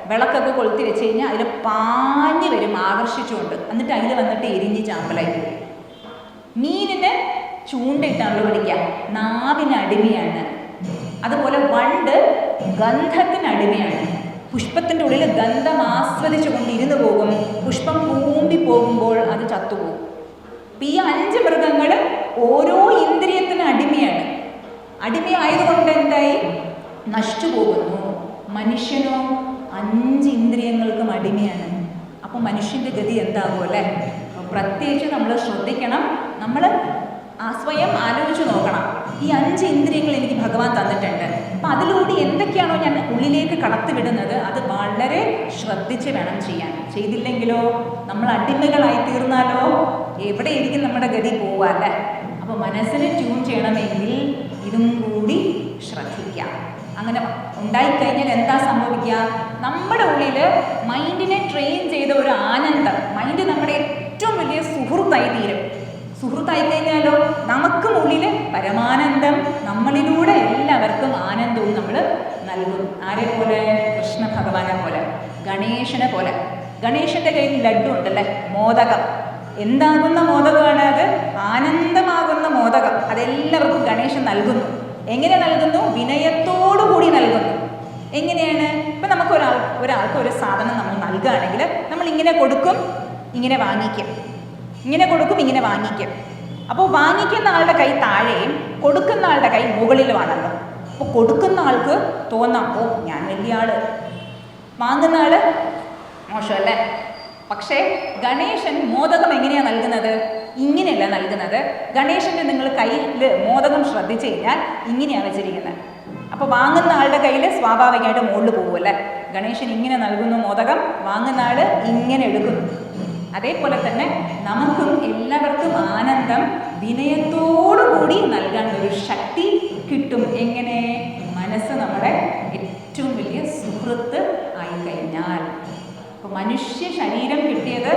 വിളക്കൊക്കെ കൊളുത്തി വെച്ച് കഴിഞ്ഞാൽ അതിൽ പാഞ്ഞ് വരും ആകർഷിച്ചുകൊണ്ട്, എന്നിട്ട് അതിൽ വന്നിട്ട് എരിഞ്ഞ് ചാമ്പലായി വരും. മീനിന് ചൂണ്ടയിട്ടാണല്ലോ പിടിക്കുക, നാവിന് അടിമയാണ്. അതുപോലെ വണ്ട് ഗന്ധത്തിന് അടിമയാണ്. പുഷ്പത്തിൻ്റെ ഉള്ളിൽ ഗന്ധം ആസ്വദിച്ചു കൊണ്ടിരുന്നു പോകും, പുഷ്പം കൂമ്പി പോകുമ്പോൾ അത് ചത്തുപോകും. ഈ 5 മൃഗങ്ങൾ ഓരോ ഇന്ദ്രിയത്തിന് അടിമയാണ്. അടിമയായതുകൊണ്ട് എന്തായി? നശിച്ചു പോകുന്നു. മനുഷ്യനോ 5 ഇന്ദ്രിയങ്ങൾക്കും അടിമയാണ്. അപ്പോൾ മനുഷ്യൻ്റെ ഗതി എന്താകും അല്ലേ? പ്രത്യേകിച്ച് നമ്മൾ ശ്രദ്ധിക്കണം. നമ്മൾ സ്വയം ആലോചിച്ച് നോക്കണം. ഈ 5 ഇന്ദ്രിയങ്ങൾ എനിക്ക് ഭഗവാൻ തന്നിട്ടുണ്ട്. അപ്പം അതിലൂടെ എന്തൊക്കെയാണോ ഞാൻ ഉള്ളിലേക്ക് കടത്തിവിടുന്നത് അത് വളരെ ശ്രദ്ധിച്ച് വേണം ചെയ്യാൻ. ചെയ്തില്ലെങ്കിലോ, നമ്മൾ അടിമകളായി തീർന്നാലോ എവിടെയായിരിക്കും നമ്മുടെ ഗതി പോവുക അല്ലേ? അപ്പോൾ മനസ്സിനെ ട്യൂൺ ചെയ്യണമെങ്കിൽ ഇതും കൂടി ശ്രദ്ധിക്കാം. അങ്ങനെ ഉണ്ടായിക്കഴിഞ്ഞാൽ എന്താ സംഭവിക്കുക? നമ്മുടെ ഉള്ളിൽ മൈൻഡിനെ ട്രെയിൻ ചെയ്ത ഒരു ആനന്ദം, മൈൻഡ് നമ്മുടെ ഏറ്റവും വലിയ സുഹൃത്തായി തീരും. സുഹൃത്തായി കഴിഞ്ഞാലോ നമുക്കും ഉള്ളിൽ പരമാനന്ദം, നമ്മളിലൂടെ എല്ലാവർക്കും ആനന്ദവും നമ്മൾ നൽകും. ആരെ പോലെ? കൃഷ്ണ ഭഗവാനെ പോലെ, ഗണേശനെ പോലെ. ഗണേശൻ്റെ കയ്യിൽ ലഡ്ഡു ഉണ്ടല്ലേ, മോദകം. എന്താകുന്ന മോദകമാണ് അത്? ആനന്ദമാകുന്ന മോദകം. അതെല്ലാവർക്കും ഗണേശൻ നൽകുന്നു. എങ്ങനെ നൽകുന്നു? വിനയത്തോടുകൂടി നൽകുന്നു. എങ്ങനെയാണ്? ഇപ്പം നമുക്ക് ഒരാൾക്ക് ഒരു സാധനം നമ്മൾ നൽകുകയാണെങ്കിൽ നമ്മൾ ഇങ്ങനെ കൊടുക്കും, ഇങ്ങനെ വാങ്ങിക്കും, ഇങ്ങനെ കൊടുക്കും, ഇങ്ങനെ വാങ്ങിക്കും. അപ്പോൾ വാങ്ങിക്കുന്ന ആളുടെ കൈ താഴെയും കൊടുക്കുന്ന ആളുടെ കൈ മുകളിലുമാണല്ലോ. അപ്പോൾ കൊടുക്കുന്ന ആൾക്ക് തോന്നാം, ഓ ഞാൻ വലിയ ആള്, വാങ്ങുന്ന ആള് മോശമല്ലേ? പക്ഷേ ഗണേശൻ മോദകം എങ്ങനെയാണ് നൽകുന്നത്? ഇങ്ങനെയല്ല നൽകുന്നത്. ഗണേശൻ്റെ നിങ്ങൾ കയ്യിൽ മോദകം ശ്രദ്ധിച്ചു കഴിഞ്ഞാൽ ഇങ്ങനെയാണ് വെച്ചിരിക്കുന്നത്. അപ്പോൾ വാങ്ങുന്ന ആളുടെ കയ്യിൽ സ്വാഭാവികമായിട്ട് മുകളിൽ പോകുമല്ലേ? ഗണേശൻ ഇങ്ങനെ നൽകുന്നു മോദകം, വാങ്ങുന്ന ആൾ ഇങ്ങനെ എടുക്കുന്നു. അതേപോലെ തന്നെ നമുക്കും എല്ലാവർക്കും ആനന്ദം വിനയത്തോടുകൂടി നൽകാൻ ഒരു ശക്തി കിട്ടും. എങ്ങനെ? മനസ്സ് നമ്മുടെ ഏറ്റവും വലിയ സുഹൃത്ത് ആയിക്കഴിഞ്ഞാൽ. അപ്പോൾ മനുഷ്യ ശരീരം കിട്ടിയത്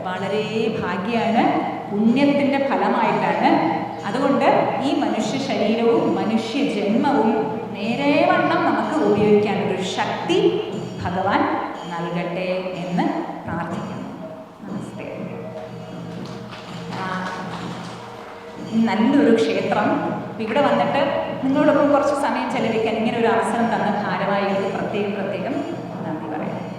വളരെ ഭാഗ്യമാണ്, പുണ്യത്തിൻ്റെ ഫലമായിട്ടാണ്. അതുകൊണ്ട് ഈ മനുഷ്യ ശരീരവും മനുഷ്യ ജന്മവും നേരെവണ്ണം നമുക്ക് ഉപയോഗിക്കാനൊരു ശക്തി ഭഗവാൻ നൽകട്ടെ എന്ന് പ്രാർത്ഥിക്കുന്നു. നമസ്തേ. നല്ലൊരു ക്ഷേത്രം. ഇവിടെ വന്നിട്ട് നിങ്ങളോടൊപ്പം കുറച്ച് സമയം ചെലവഴിക്കാൻ ഇങ്ങനെ ഒരു അവസരം തന്ന ഭാരവാഹികൾക്ക് പ്രത്യേകം